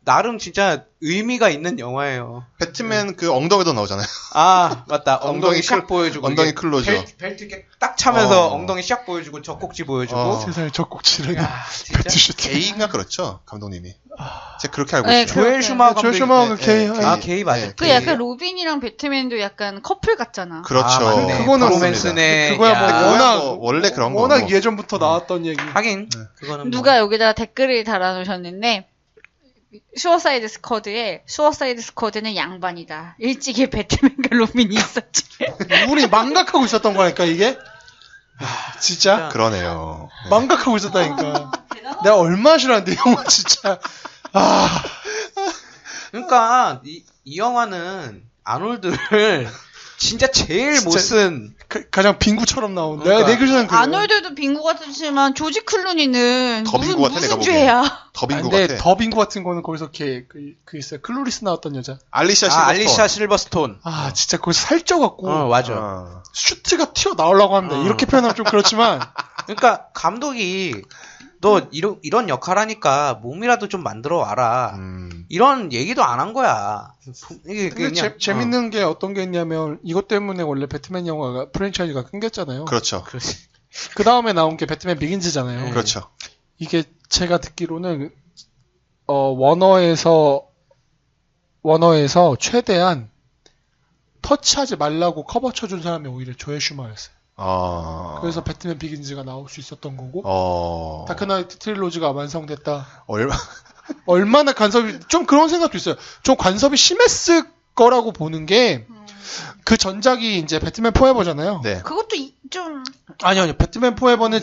나름 진짜 의미가 있는 영화예요. 배트맨 그 엉덩이도 나오잖아요. 아 맞다 엉덩이 엉덩이 샥 보여주고 엉덩이 이게 클로죠. 벨트 이렇게 딱 차면서 어. 엉덩이 샥 보여주고 젖꼭지 보여주고 어. 세상에 적국지를. 야, 진짜 배트 슈트. 게이인가 그렇죠. 감독님이. 제가 그렇게 알고 네, 있어요. 조엘 그렇게. 슈마 조엘 감독이 슈마가 게이. 네, 아 게이 맞아. 네, 그 약간 로빈이랑 배트맨도 약간 커플 같잖아. 그렇죠. 아, 맞네. 그거는 로맨스네. 그거야 뭐 야. 워낙 뭐 원래 그런 워낙 거고. 예전부터 나왔던 얘기. 하긴 그거는 누가 여기다 댓글을 달아놓으셨는데 슈어사이드 스쿼드는 양반이다. 일찍이 배트맨과 로빈이 있었지. 우리 망각하고 있었던 거니까 이게. 진짜 그러네요. 네. 망각하고 있었다니까. 내가 얼마나 싫어하는데 이 영화 진짜. 아, 그러니까 이 영화는 아놀드를 진짜 제일 진짜 못쓴 가장 빙구처럼 나온. 그러니까. 내가 내 교사는 그래. 아놀드도 빙고 같지만 조지 클루니는 더 빙고 같아, 내가 무슨 보기엔. 죄야? 더 빙고 근데 같아. 더 빙구 같은 거는 거기서 그 있어요. 클로리스 나왔던 여자. 알리샤 아, 실버스톤. 알리샤 실버스톤. 아 진짜 거기서 살쪄갖고 맞아. 어. 슈트가 튀어 나오려고 합니다. 이렇게 표현하면 좀 그렇지만 그러니까 감독이 너 이런 역할 하니까 몸이라도 좀 만들어 와라. 이런 얘기도 안 한 거야. 이게 근데 그냥 재밌는 게 어떤 게 있냐면 이것 때문에 원래 배트맨 영화가 프랜차이즈가 끊겼잖아요. 그렇죠. 그렇지. 그 다음에 나온 게 배트맨 비긴즈잖아요. 그렇죠. 이게 제가 듣기로는 워너에서 최대한 터치하지 말라고 커버 쳐준 사람이 오히려 조엘 슈마였어요. 그래서 배트맨 비긴즈가 나올 수 있었던 거고 다크나이트 트릴로지가 완성됐다. 얼마나 간섭이 좀 그런 생각도 있어요. 좀 간섭이 심했을 거라고 보는 게 그 전작이 이제 배트맨 포에버잖아요. 네. 그것도 좀 아니요. 배트맨 포에버는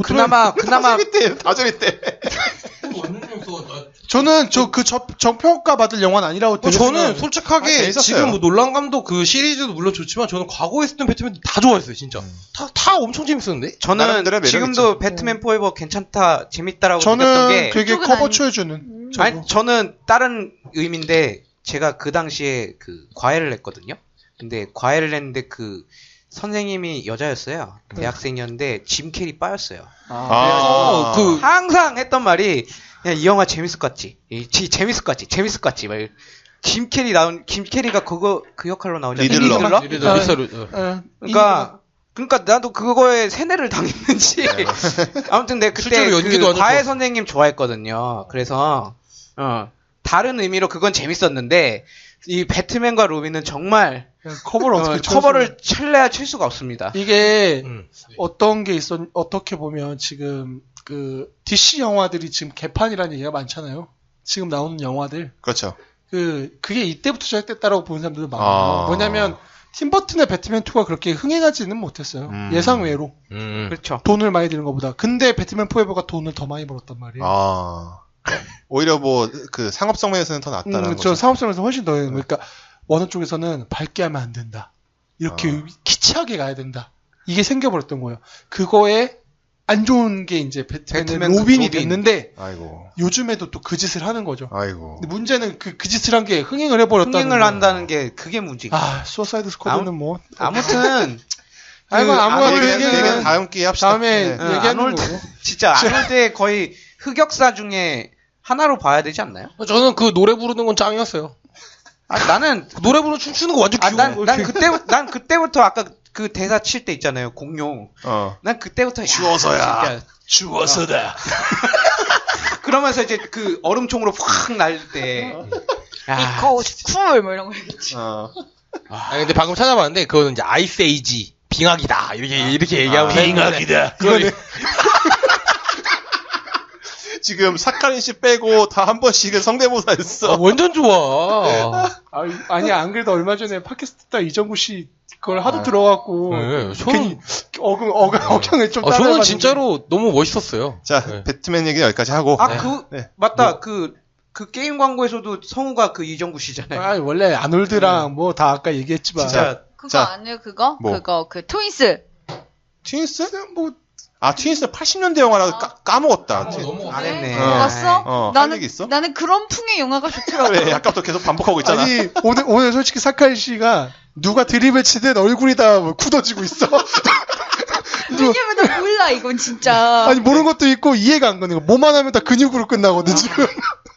그나마 다 재밌대. 저는 그 정평가 받을 영화는 아니라고 되게 저는 아, 솔직하게 재밌었어요. 지금 뭐 놀란 감독 그 시리즈도 물론 좋지만 저는 과거에 했던 배트맨 다 좋아했어요, 진짜. 다 엄청 재밌었는데? 저는 나름대로의 매력이 지금도 있죠. 배트맨 포에버 괜찮다, 재밌다라고 저는 느꼈던 게 되게 그쪽은 커버 아니- 쳐주는. 아니 저는 다른 의미인데 제가 그 당시에 그 과외를 했거든요. 근데 과외를 했는데 그 선생님이 여자였어요. 대학생이었는데 짐 캐리 빠였어요. 그 항상 했던 말이 야, 이 영화 재밌을 것 같지? 재밌을 것 같지? 막 짐 캐리가 그 역할로 나오잖아요. 리들러. 리들러? 그러니까 나도 그거에 세뇌를 당했는지 아무튼 내가 그때 실제로 연기도 그 완전 과외 좋았어. 선생님 좋아했거든요. 그래서 다른 의미로 그건 재밌었는데 이 배트맨과 로빈은 정말 커버를 어떻게 커버를 칠래야 칠 수가 없습니다. 이게 어떤 게 어떻게 보면 지금 그 DC 영화들이 지금 개판이라는 얘기가 많잖아요. 지금 나오는 영화들. 그렇죠. 그게 이때부터 시작됐다라고 보는 사람들도 많아요. 뭐냐면 팀버튼의 배트맨 2가 그렇게 흥행하지는 못했어요. 예상 외로. 그렇죠. 돈을 많이 드는 것보다. 근데 배트맨 포에버가 돈을 더 많이 벌었단 말이에요. 오히려 뭐 그 상업성 면에서는 더 낫다는 저 거죠. 상업성에서 훨씬 더. 그러니까 워너 쪽에서는 밝게 하면 안 된다. 이렇게 키치하게 가야 된다. 이게 생겨버렸던 거예요. 그거에 안 좋은 게 이제 배트맨은 배트맨 로빈이 로빈. 됐는데 아이고. 요즘에도 또 그 짓을 하는 거죠. 아이고. 근데 문제는 그 짓을 한 게 흥행을 해버렸다는 흥행을 거. 한다는 게 그게 문제지. 수어사이드 스쿼드는 뭐 아무튼 아이고, 아무거나 그 얘기는 얘기는 다음 기회에 합시다. 다음에 네. 얘기하는 아놀드 거고. 진짜 아놀드의 거의 흑역사 중에 하나로 봐야 되지 않나요? 저는 그 노래 부르는 건 짱이었어요. 아니, 나는 노래 부르는 춤추는 거 완전 귀여워. 난 그때부터 아까 그 대사 칠 때 있잖아요. 공룡. 난 그때부터 추워서야. 추워서다. 그러면서 이제 그 얼음총으로 확 날 때. 이코 쿨 뭐 이런 거 얘기했지. 근데 방금 찾아봤는데 그거는 이제 아이스에이지 빙하기다 이렇게 얘기하면 빙하기다. 그거는 지금 사카린 씨 빼고 다 한 번씩은 성대모사 했어. 완전 좋아. 아니 안 그래도 얼마 전에 팟캐스트 이정구 씨 그걸 하도 들어갖고 네, 괜히 억양을 좀 저는 따라해봤는데. 진짜로 너무 멋있었어요. 자, 네. 배트맨 얘기 여기까지 하고. 네. 맞다. 그 게임 광고에서도 성우가 그 이정구 씨잖아요. 원래 아놀드랑 뭐 다 아까 얘기했지만 진짜 그거 자, 아니에요? 그거? 뭐? 그거 그 트윈스. 트윈스? 트윈스 80년대 영화라 까먹었다. 안 했네. 봤어? 할 얘기 있어? 나는 그런 풍의 영화가 좋더라고. 왜 아까부터 계속 반복하고 있잖아. 아니 오늘 솔직히 사카이 씨가 누가 드립을 치든 얼굴이 다 굳어지고 있어. 왜냐면 나 몰라 이건 진짜. 아니 모르는 것도 있고 이해가 안 가는 거. 뭐만 하면 다 근육으로 끝나거든 지금.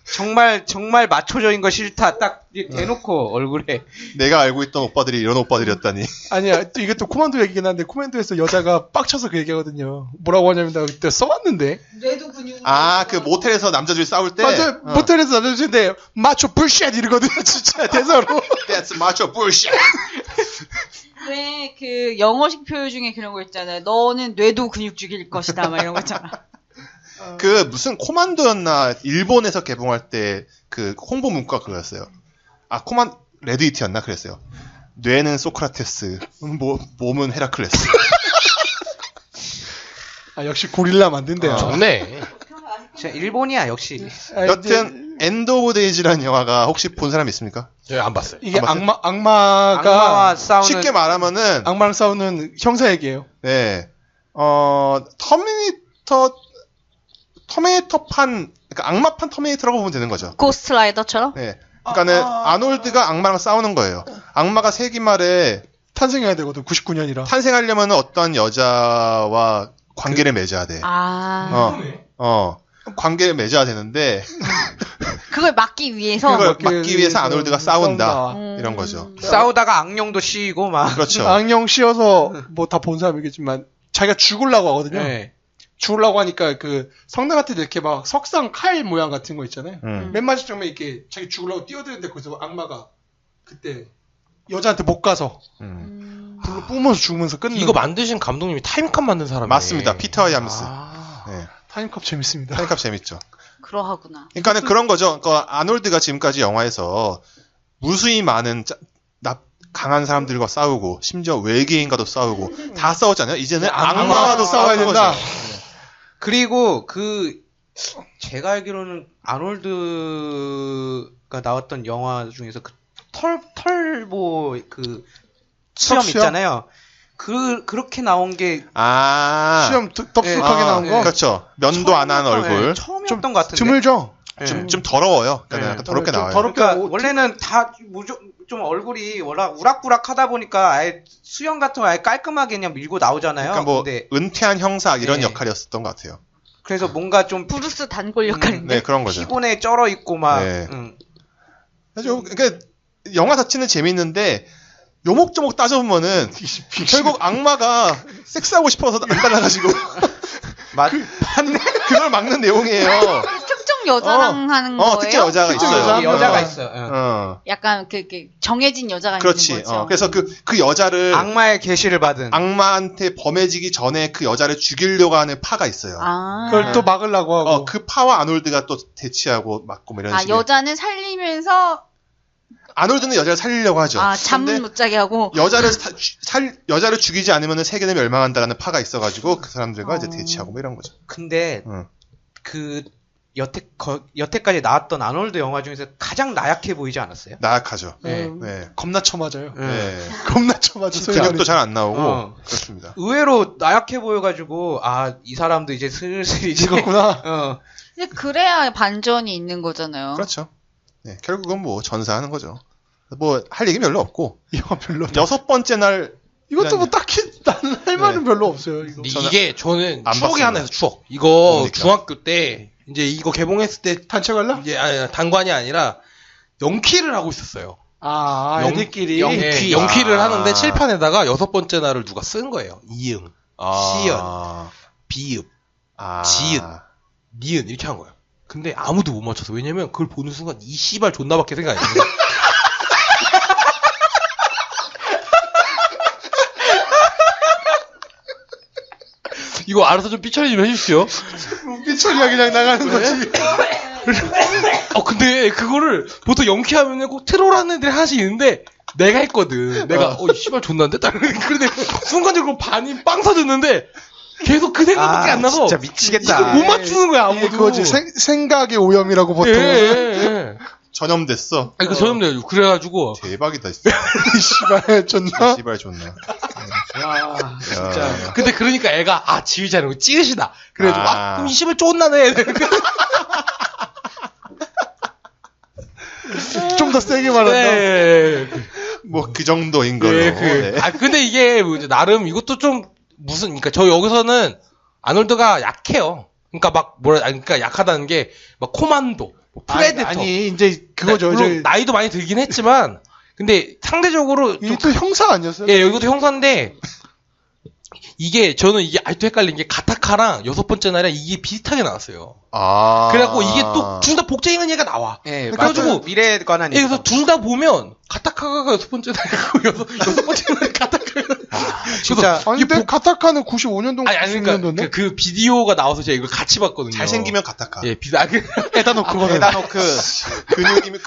정말 마초적인 거 싫다. 딱 대놓고 얼굴에. 내가 알고 있던 오빠들이 이런 오빠들이었다니. 아니야 또 이게 또 코만도 얘기긴 한데 코만도에서 여자가 빡쳐서 그 얘기하거든요. 뭐라고 하냐면 나 그때 써왔는데. 뇌도 근육. 그 모텔에서 남자들이 싸울 때. 맞아 모텔에서 남자들인데 마초 불쉣 이러거든요 진짜 대사로. That's macho bullshit. 왜 그 영어식 표현 중에 그런 거 있잖아요. 너는 뇌도 근육죽일 것이다 막 이런 거 있잖아. 그 무슨 코만도였나 일본에서 개봉할 때 그 홍보 문구가 그거였어요. 레드히트였나 그랬어요. 뇌는 소크라테스, 몸은 헤라클레스. 역시 고릴라 만든대요. 좋네. 진짜 일본이야 역시. 여튼 엔드 오브 데이즈라는 영화가 혹시 본 사람 있습니까? 저희 안 봤어요. 이게 안 봤어요? 악마가 악마와 싸우는. 쉽게 말하면은 악마랑 싸우는 형사 얘기예요. 네. 터미네이터판 그러니까 악마판 터미네이터라고 보면 되는 거죠. 고스트라이더처럼? 네. 그러니까는 아놀드가 악마랑 싸우는 거예요. 악마가 세기 말에 탄생해야 되거든 99년이라. 탄생하려면 어떤 여자와 관계를 맺어야 돼. 관계를 맺어야 되는데 그걸 막기 위해서. 그걸 막기 위해서 아놀드가 싸운다. 싸운다. 이런 거죠. 싸우다가 악령도 씌이고 막. 그렇죠. 악령 씌워서 뭐 다 본 사람이겠지만 자기가 죽으려고 하거든요. 네. 죽으려고 하니까 그 성당 같은 데 이렇게 막 석상 칼 모양 같은 거 있잖아요. 음. 맨 마지막에 이렇게 자기 죽으려고 뛰어드는데 거기서 악마가 그때 여자한테 못 가서 불로 뿜어서 죽으면서 끝내. 이거 만드신 감독님이 타임캅 만든 사람이에요. 맞습니다. 피터 얌스. 아. 네. 타임컵 재밌습니다. 타임캅 재밌죠. 그러하구나. 그러니까는 그런 거죠. 아놀드가 지금까지 영화에서 무수히 많은 강한 사람들과 싸우고 심지어 외계인과도 싸우고 다 싸웠잖아요. 이제는 악마와도 싸워야 된다. 그리고 제가 알기로는 아놀드가 나왔던 영화 중에서 그 털보 그 시험 시험? 있잖아요. 그렇게 나온 게 시험 덥석하게 나온 거. 그렇죠. 면도 안 한 얼굴. 처음이었던 것 같은데. 드물죠. 좀 더러워요. 그러니까 네. 약간 더럽게 좀 나와요. 그러니까 원래는 다 좀 얼굴이 워낙 우락부락하다 보니까 아예 수염 같은 거 아예 깔끔하게 그냥 밀고 나오잖아요. 그러니까 뭐 근데 은퇴한 형사 이런 네. 역할이었었던 것 같아요. 그래서 뭔가 좀 브루스 단골 역할인데. 네, 그런 거죠. 피곤에 쩔어 있고 막. 네. 그러니까 영화 자체는 재밌는데 요목조목 따져보면은 결국 악마가 섹스하고 싶어서 안 달라가지고 그걸 막는 내용이에요. 특정 여자랑 하는 거예요? 특정 여자가 특정 있어요. 여자가 있어. 약간 그 정해진 여자가 그렇지. 있는 거죠. 그래서 그 여자를 악마의 계시를 받은. 악마한테 범해지기 전에 그 여자를 죽이려고 하는 파가 있어요. 그걸 또 막으려고 하고. 그 파와 아놀드가 또 대치하고 막고 뭐 이런 식의. 여자는 살리면서 아놀드는 여자를 살리려고 하죠. 잠 근데 못 자게 하고. 여자를 죽이지 않으면 세계는 멸망한다라는 파가 있어가지고 그 사람들과 이제 대치하고 뭐 이런 거죠. 근데 여태까지 나왔던 아놀드 영화 중에서 가장 나약해 보이지 않았어요? 나약하죠. 네. 네. 겁나 쳐맞아요. 네. 겁나 쳐맞아. 기억도 잘 안 나오고 그렇습니다. 의외로 나약해 보여가지고 이 사람도 이제 슬슬 이제 이거구나. 근데 그래야 반전이 있는 거잖아요. 그렇죠. 네, 결국은 뭐 전사하는 거죠. 뭐 할 얘기 별로 없고 이거 별로. 6번째 날 이것도 뭐 딱히 나는 할 말은 별로 없어요. 이거. 이게 저는 안 추억이 봤습니다. 하나 있어 추억. 이거 뭡니까? 중학교 때 이제 이거 개봉했을 때 단체 관람? 이제 단관이 아니라 연키를 하고 있었어요. 애들끼리. 연키를 하는데 칠판에다가 6번째 날을 누가 쓴 거예요. 이응, 시연, 비읍, 지읒, 니은 이렇게 한 거예요. 근데 아무도 못 맞췄어. 왜냐면 그걸 보는 순간 이 씨발 존나밖에 생각이 안 나요. 이거 알아서 좀 삐처리 좀 해주십시오. 삐처리가 그냥 나가는 거지. 근데 그거를 보통 연기하면은 꼭 트롤하는 애들이 하나씩 있는데 내가 했거든. 내가 이 씨발 존나인데? 그런데 순간적으로 반이 빵 터졌는데 계속 그 생각밖에 안 나서 진짜 미치겠다. 이거 못 맞추는 거야 아무도. 그거지. 생각의 오염이라고 보통. 예. 전염됐어. 그 전염돼요. 그래가지고 대박이다 진짜. 씨발 존나. 씨발 좋네. 야, 진짜. 근데 그러니까 애가 지휘자는 거 찌으시다. 그래가지고 그럼 이 씨발 쫀나네. 좀 더 세게 말한다. 네. 뭐 그 정도인 걸로. 네, 네. 근데 이게 뭐 이제 나름 이것도 좀 그러니까 저 여기서는 아놀드가 약해요. 그러니까 그러니까 약하다는 게 막 코만도, 뭐 프레데터. 아니 이제 그거죠. 물론 나이도 많이 들긴 했지만 근데 상대적으로 이게 또 형사 아니었어요? 예, 여기도 형사인데 저는 이게 아직도 헷갈린 게 가타카랑 6번째 날에 이게 비슷하게 나왔어요. 그래갖고 이게 또 둘 다 복제인간 얘가 나와. 예, 그래가지고 맞아요. 미래에 관한 예, 그래서 둘 다 보면 가타카가 6번째 날이고 6번째 날에 가타카가 진짜. 아니 근데 가타카는 95년도 아니 그러니까 그 비디오가 나와서 제가 이걸 같이 봤거든요. 잘생기면 가타카. 예, 에다노크거든. 에다노크. 근육이면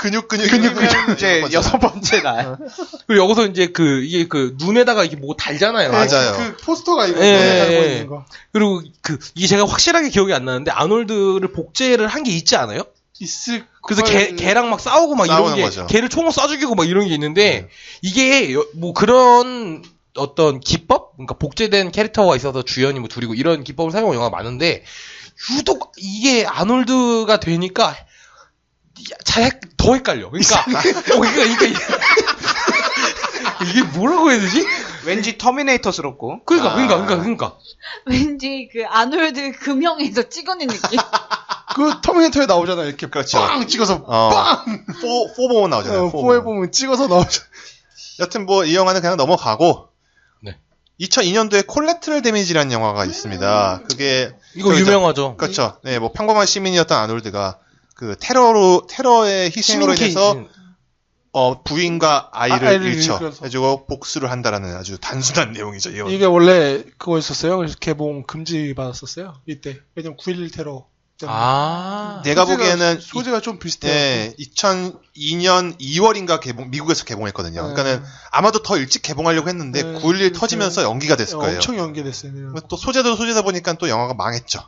이제 6번째 날. 그리고 여기서 이제 이게 눈에다가 이게 뭐 달잖아요. 맞아요. 그 포스터가 이거 예, 달고 예. 있는 거. 그리고 이게 제가 확실하게 기억이 안 나는데 아놀드를 복제를 한 게 있지 않아요? 있을. 그래서 걸- 걔랑 막 싸우고 막 이런 싸우는 게 거죠. 걔를 총으로 쏴 죽이고 막 이런 게 있는데 이게 뭐 그런 어떤 기법? 그러니까 복제된 캐릭터가 있어서 주연이 뭐 둘이고 이런 기법을 사용한 영화가 많은데 유독 이게 아놀드가 되니까 더 헷갈려. 그러니까 이게 뭐라고 해야 되지? 왠지 터미네이터스럽고. 그러니까. 왠지 그 아놀드 금형에서 찍어낸 느낌. 그 터미네이터에 나오잖아요. 이렇게 그렇죠. 빵 찍어서 빵! 4 보면 나오잖아요. 4에 보면 찍어서 나오죠. 여튼 뭐 이 영화는 그냥 넘어가고 네. 2002년도에 콜레트럴 데미지라는 영화가 있습니다. 그게 이거 유명하죠. 그렇죠. 네, 뭐 평범한 시민이었던 아놀드가 그 테러의 희생으로 인해서 부인과 아이를 잃죠. 잃어서. 해주고 복수를 한다라는 아주 단순한 내용이죠. 이 영화. 이게 원래 그거였었어요. 그래서 개봉 금지 받았었어요. 이때. 왜냐면 9.11 테러. 때문에. 내가 보기에는 소재가 좀 비슷해요. 네, 2002년 2월인가 미국에서 개봉했거든요. 그러니까는 아마도 더 일찍 개봉하려고 했는데 네, 9.11 터지면서 연기가 됐을 거예요. 엄청 연기됐어요. 또 소재다 보니까 또 영화가 망했죠.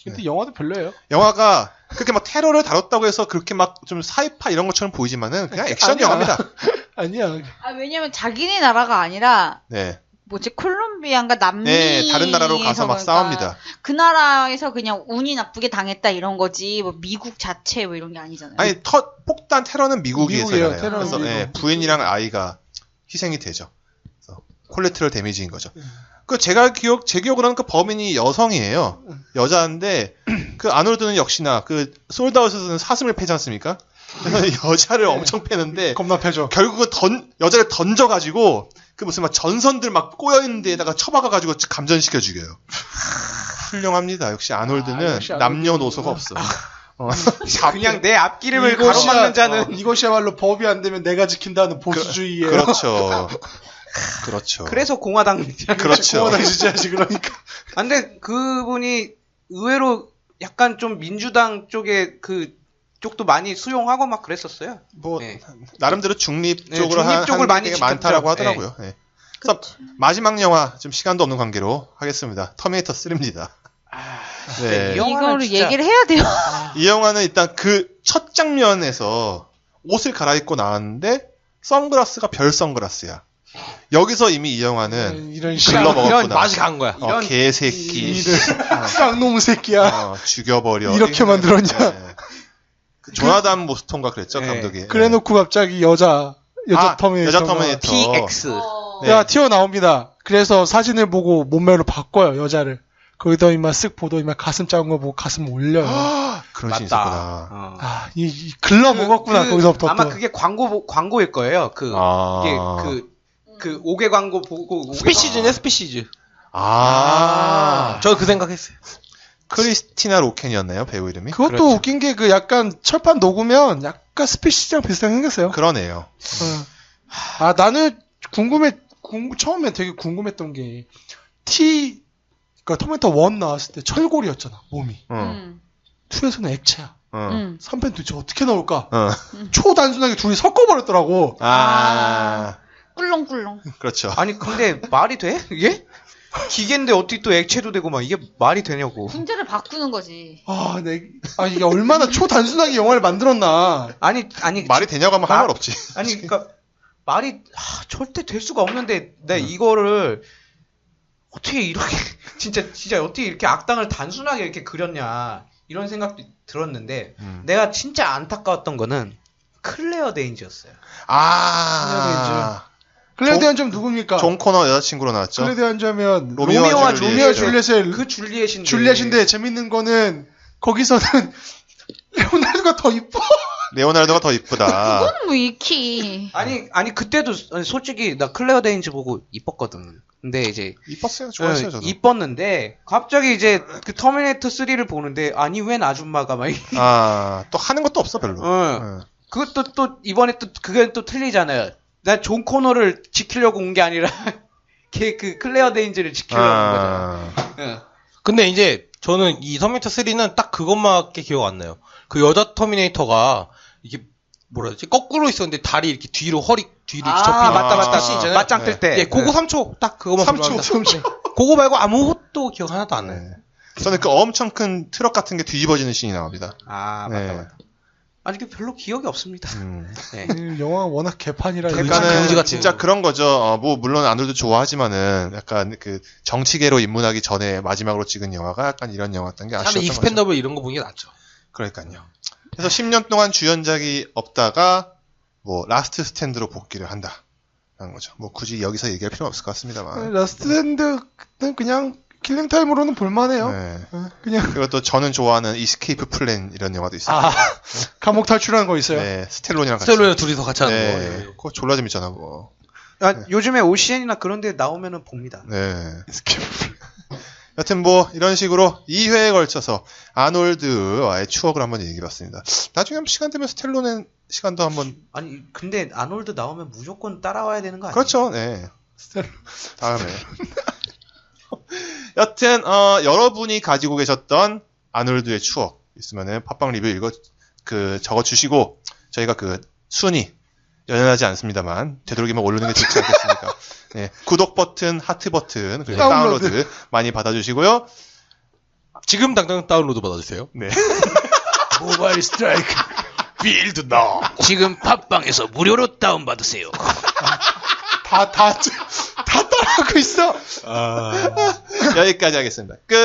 근데 영화도 별로예요. 영화가 그렇게 막 테러를 다뤘다고 해서 그렇게 막 좀 사이파 이런 것처럼 보이지만은 그냥 액션 아니야. 영화입니다. 아니야. 왜냐면 자기네 나라가 아니라 네. 뭐지 콜롬비아인가 남미 네, 다른 나라로 가서 막 싸웁니다. 그 나라에서 그냥 운이 나쁘게 당했다 이런 거지 뭐 미국 자체 뭐 이런 게 아니잖아요. 아니 폭탄 테러는 미국에서 미국이에요. 잖아요. 테러는 그래서 미국. 예, 부인이랑 아이가 희생이 되죠. 그래서 콜레트럴 데미지인 거죠. 제 기억으로는 그 범인이 여성이에요. 여자인데 그 아놀드는 역시나 그 솔드아웃에서는 사슴을 패지 않습니까? 그래서 여자를 엄청 패는데 겁나 패죠. 결국은 여자를 던져가지고 그 무슨 막 전선들 막 꼬여있는 데에다가 처박아가지고 감전시켜 죽여요. 훌륭합니다. 역시 아놀드는 역시 아놀드는- 남녀노소가 없어. 그냥 내 앞기름을 가로막는 자는. 이것이야말로 법이 안 되면 내가 지킨다는 보수주의예요. 그렇죠. 그렇죠. 그래서 공화당. 그렇죠. 공화당 지지하지 그러니까. 근데 그분이 의외로 약간 좀 민주당 쪽에 쪽도 많이 수용하고 막 그랬었어요. 뭐 네. 나름대로 중립 네, 쪽으로 중립 쪽을 많이 게 많다라고 지켰죠. 하더라고요. 네. 그래서 마지막 영화 좀 시간도 없는 관계로 하겠습니다. 터미네이터 3입니다. 네. 이 영화는 이거를 진짜- 얘기를 해야 돼요. 이 영화는 일단 그 첫 장면에서 옷을 갈아입고 나왔는데 선글라스가 별 선글라스야. 여기서 이미 이 영화는 이런 글러 먹었구나. 이런 맛이 간 거야. 이런- 개새끼. 쌍놈 새끼야. 죽여버려. 이렇게 만들었냐. 그 조나단 모스톤가 그랬죠, 네. 감독이. 그래놓고 갑자기 여자 터미네이터. 여자 터미네이터. TX. 네. 야, 튀어나옵니다. 그래서 사진을 보고 몸매로 바꿔요, 여자를. 거기다 이마 쓱 보도 이마 가슴 작은 거 보고 가슴 올려요. 그런 씬이 맞다. 있었구나. 어. 아, 이 글러 먹었구나, 거기서부터. 아마 또. 그게 광고일 거예요. 이게 그 5개 광고 보고 5개 스피시즈네, 스피시즈. 아. 저 그 생각했어요. 크리스티나 로켄이었나요, 배우 이름이? 그것도 그렇죠. 웃긴 게 그 약간 철판 녹으면 약간 스피시랑 비슷하게 생겼어요. 그러네요. 아, 나는 처음에 되게 궁금했던 게, 그러니까 터미네이터 1 나왔을 때 철골이었잖아, 몸이. 응. 2에서는 액체야. 응. 3편 도대체 어떻게 나올까? 응. 초단순하게 둘이 섞어버렸더라고. 꿀렁꿀렁. 그렇죠. 아니 근데 말이 돼? 이게? 기계인데 어떻게 또 액체도 되고 막 이게 말이 되냐고. 분자를 바꾸는 거지. 이게 얼마나 초단순하게 영화를 만들었나. 아니 말이 되냐고 하면 할 말 없지. 아니 그러니까 말이 절대 될 수가 없는데 내가 이거를 어떻게 이렇게 진짜 어떻게 이렇게 악당을 단순하게 이렇게 그렸냐 이런 생각도 들었는데 내가 진짜 안타까웠던 거는 클레어 데인지였어요. 클레어 데인저 누굽니까? 존 코너 여자친구로 나왔죠. 클레어 데인저면 로미오와 로미오와 줄리엣의 그 줄리엣인데. 줄리엣인데 재밌는 거는 거기서는 레오나르도가 더 이뻐. 레오나르도가 더 이쁘다. 그건 뭐 익히. 아니 그때도 솔직히 나 클레어 데인지 보고 이뻤거든. 근데 이제 이뻤어요. 좋아했어요, 저도. 이뻤는데 갑자기 이제 그 터미네이터 3를 보는데 아니 웬 아줌마가 막 또 하는 것도 없어, 별로. 응. 그것도 또 이번에 또 그게 또 틀리잖아요. 나 존 코너를 지키려고 온 게 아니라 걔 그 클레어 데인지를 지키려고 온 거잖아. 응. 근데 이제 저는 이 터미네이터 3는 딱 그것밖에 기억 안 나요. 그 여자 터미네이터가 이게 뭐라 해야지? 거꾸로 있었는데 다리 이렇게 뒤로 허리 뒤로 이렇게 접히는 맞다. 씬 있잖아요. 맞짱 뜰 때. 예, 그거 3초 딱 그거만 3초. 그거 말고 아무것도 기억 하나도 안 나요. 저는 그 엄청 큰 트럭 같은 게 뒤집어지는 씬이 나옵니다. 맞다. 아니 그 별로 기억이 없습니다. 네. 영화가 워낙 개판이라. 그러니까는 그러니까 진짜 그런 거죠. 물론 아놀드 좋아하지만은 약간 그 정치계로 입문하기 전에 마지막으로 찍은 영화가 약간 이런 영화였던 게 차라리 아쉬웠던 거죠. 익스펜더블 이런 거 보는 게 낫죠. 그러니까요. 그래서 10년 동안 주연작이 없다가 라스트 스탠드로 복귀를 한다라는 거죠. 굳이 여기서 얘기할 필요는 없을 것 같습니다만. 라스트 샌드는 그냥 킬링 타임으로는 볼만해요. 네. 그냥 그리고 또 저는 좋아하는 이스케이프 플랜 이런 영화도 있어요. 감옥 탈출하는 거 있어요. 네, 스텔론이랑 같이. 스텔로랑 둘이서 같이 하는 네, 거. 그거 졸라 재밌잖아, 그거. 요즘에 OCN이나 그런 데 나오면은 봅니다. 네. 여튼 이런 식으로 2회에 걸쳐서 아놀드와의 추억을 한번 얘기해봤습니다. 나중에 한번 시간 되면 스텔론의 시간도 한번. 아니 근데 아놀드 나오면 무조건 따라와야 되는 거 아니에요? 그렇죠, 네. 다음에. 여튼, 여러분이 가지고 계셨던 아놀드의 추억 있으면은 팟빵 리뷰 적어주시고, 저희가 순위, 연연하지 않습니다만, 되도록이면 오르는 게 좋지 않겠습니까? 네. 구독 버튼, 하트 버튼, 그리고 다운로드 많이 받아주시고요. 지금 당장 다운로드 받아주세요. 네. 모바일 스트라이크 빌드 너. 지금 팟빵에서 무료로 다운받으세요. 다 따라하고 있어. 여기까지 하겠습니다. 끝!